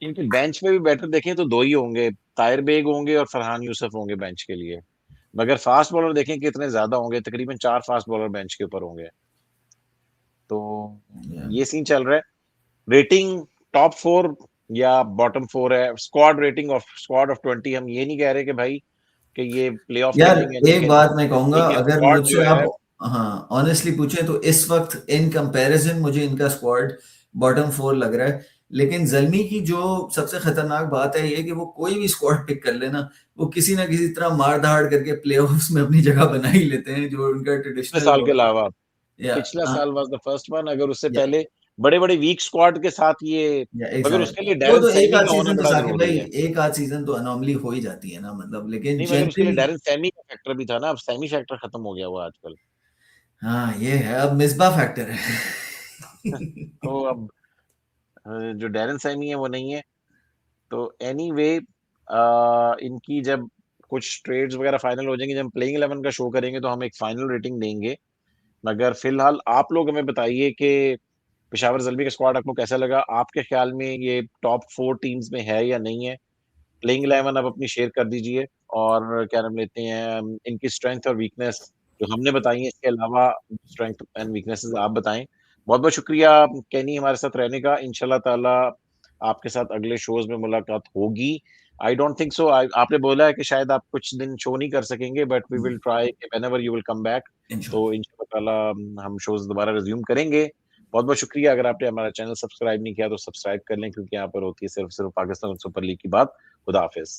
इनके बेंच पे भी बैटर देखें तो दो ही होंगे, ताहिर बेग होंगे और फरहान यूसुफ होंगे बेंच के लिए। मगर फास्ट बॉलर देखें कितने ज्यादा होंगे, तकरीबन 4 फास्ट बॉलर बेंच के ऊपर होंगे। तो Yeah. ये सीन चल रहा है। रेटिंग टॉप 4 या बॉटम 4 है। स्क्वाड ऑफ 20, हम ये नहीं कह रहे कि भाई कि ये प्लेऑफ यार रेटिंग है, नहीं एक कह बात मैं कहूंगा, लेकिन अगर स्क्वाड जो मुझसे आप है। हाँ ऑनेस्टली पूछें तो इस वक्त इन कंपैरिजन मुझे इनका स्क्वाड बॉटम 4 लग रहा है। लेकिन जल्मी की जो सबसे खतरनाक बात है ये कि वो कोई भी स्क्वाड पिक कर लेना, वो किसी ना किसी तरह मार धाड़ करके प्लेऑफ्स में अपनी जगह बना ही लेते हैं, जो उनका पिछले ट्रेडिशनल साल के अलावा या पिछला साल वाज द फर्स्ट वन, अगर उससे या पहले बड़े बड़े वीक स्क्वाड के साथ ये। या मगर उसके एग्जैक्टली लिए वो डैरेन तो एक सैमी आध का होना सीजन तो बड़ा साकिब जरूरी भाई, है। एक आध सीजन तो अनॉमली हो ही जाती है ना, मतलब लेकिन नहीं, मगर उसके लिए जनरली डैरेन सैमी का फैक्टर भी था ना, अब सैमी फैक्टर खत्म हो गया हुआ आजकल। हाँ ये है, अब मिसबा फैक्टर है। तो अब जो डैरेन सैमी है वो नहीं है। तो एनीवे इनकी जब कुछ ट्रेड्स वगैरह फाइनल हो जाएंगे, जब हम प्लेइंग 11 का शो करेंगे तो हम एक फाइनल रेटिंग देंगे। मगर फिलहाल आप लोग हमें बताइए कि पेशावर ज़ल्मी का स्क्वाड आपको कैसा लगा? आपके ख्याल में ये टॉप 4 टीम्स में है या नहीं है? प्लेइंग 11 आप अपनी शेयर कर दीजिए। और क्या नाम लेते हैं, इनकी स्ट्रेंथ और वीकनेस जो हमने बताई है, इसके अलावा स्ट्रेंथ एंड वीकनेसेस आप बताएं। बहुत बहुत शुक्रिया कैनी हमारे साथ रहने का। इंशाल्लाह ताला आपके साथ अगले शोज में मुलाकात होगी। आई डोंट थिंक सो, आपने बोला है कि शायद आप कुछ दिन शो नहीं कर सकेंगे, but we will try whenever you will come back. तो इंशाल्लाह। इंशाल्लाह ताला हम शोज दोबारा रिज्यूम करेंगे। बहुत बहुत शुक्रिया। अगर आपने हमारा चैनल सब्सक्राइब नहीं किया तो सब्सक्राइब कर लें, क्योंकि यहाँ पर होती है सिर्फ सिर्फ पाकिस्तान सुपर लीग की बात। खुदा हाफिज।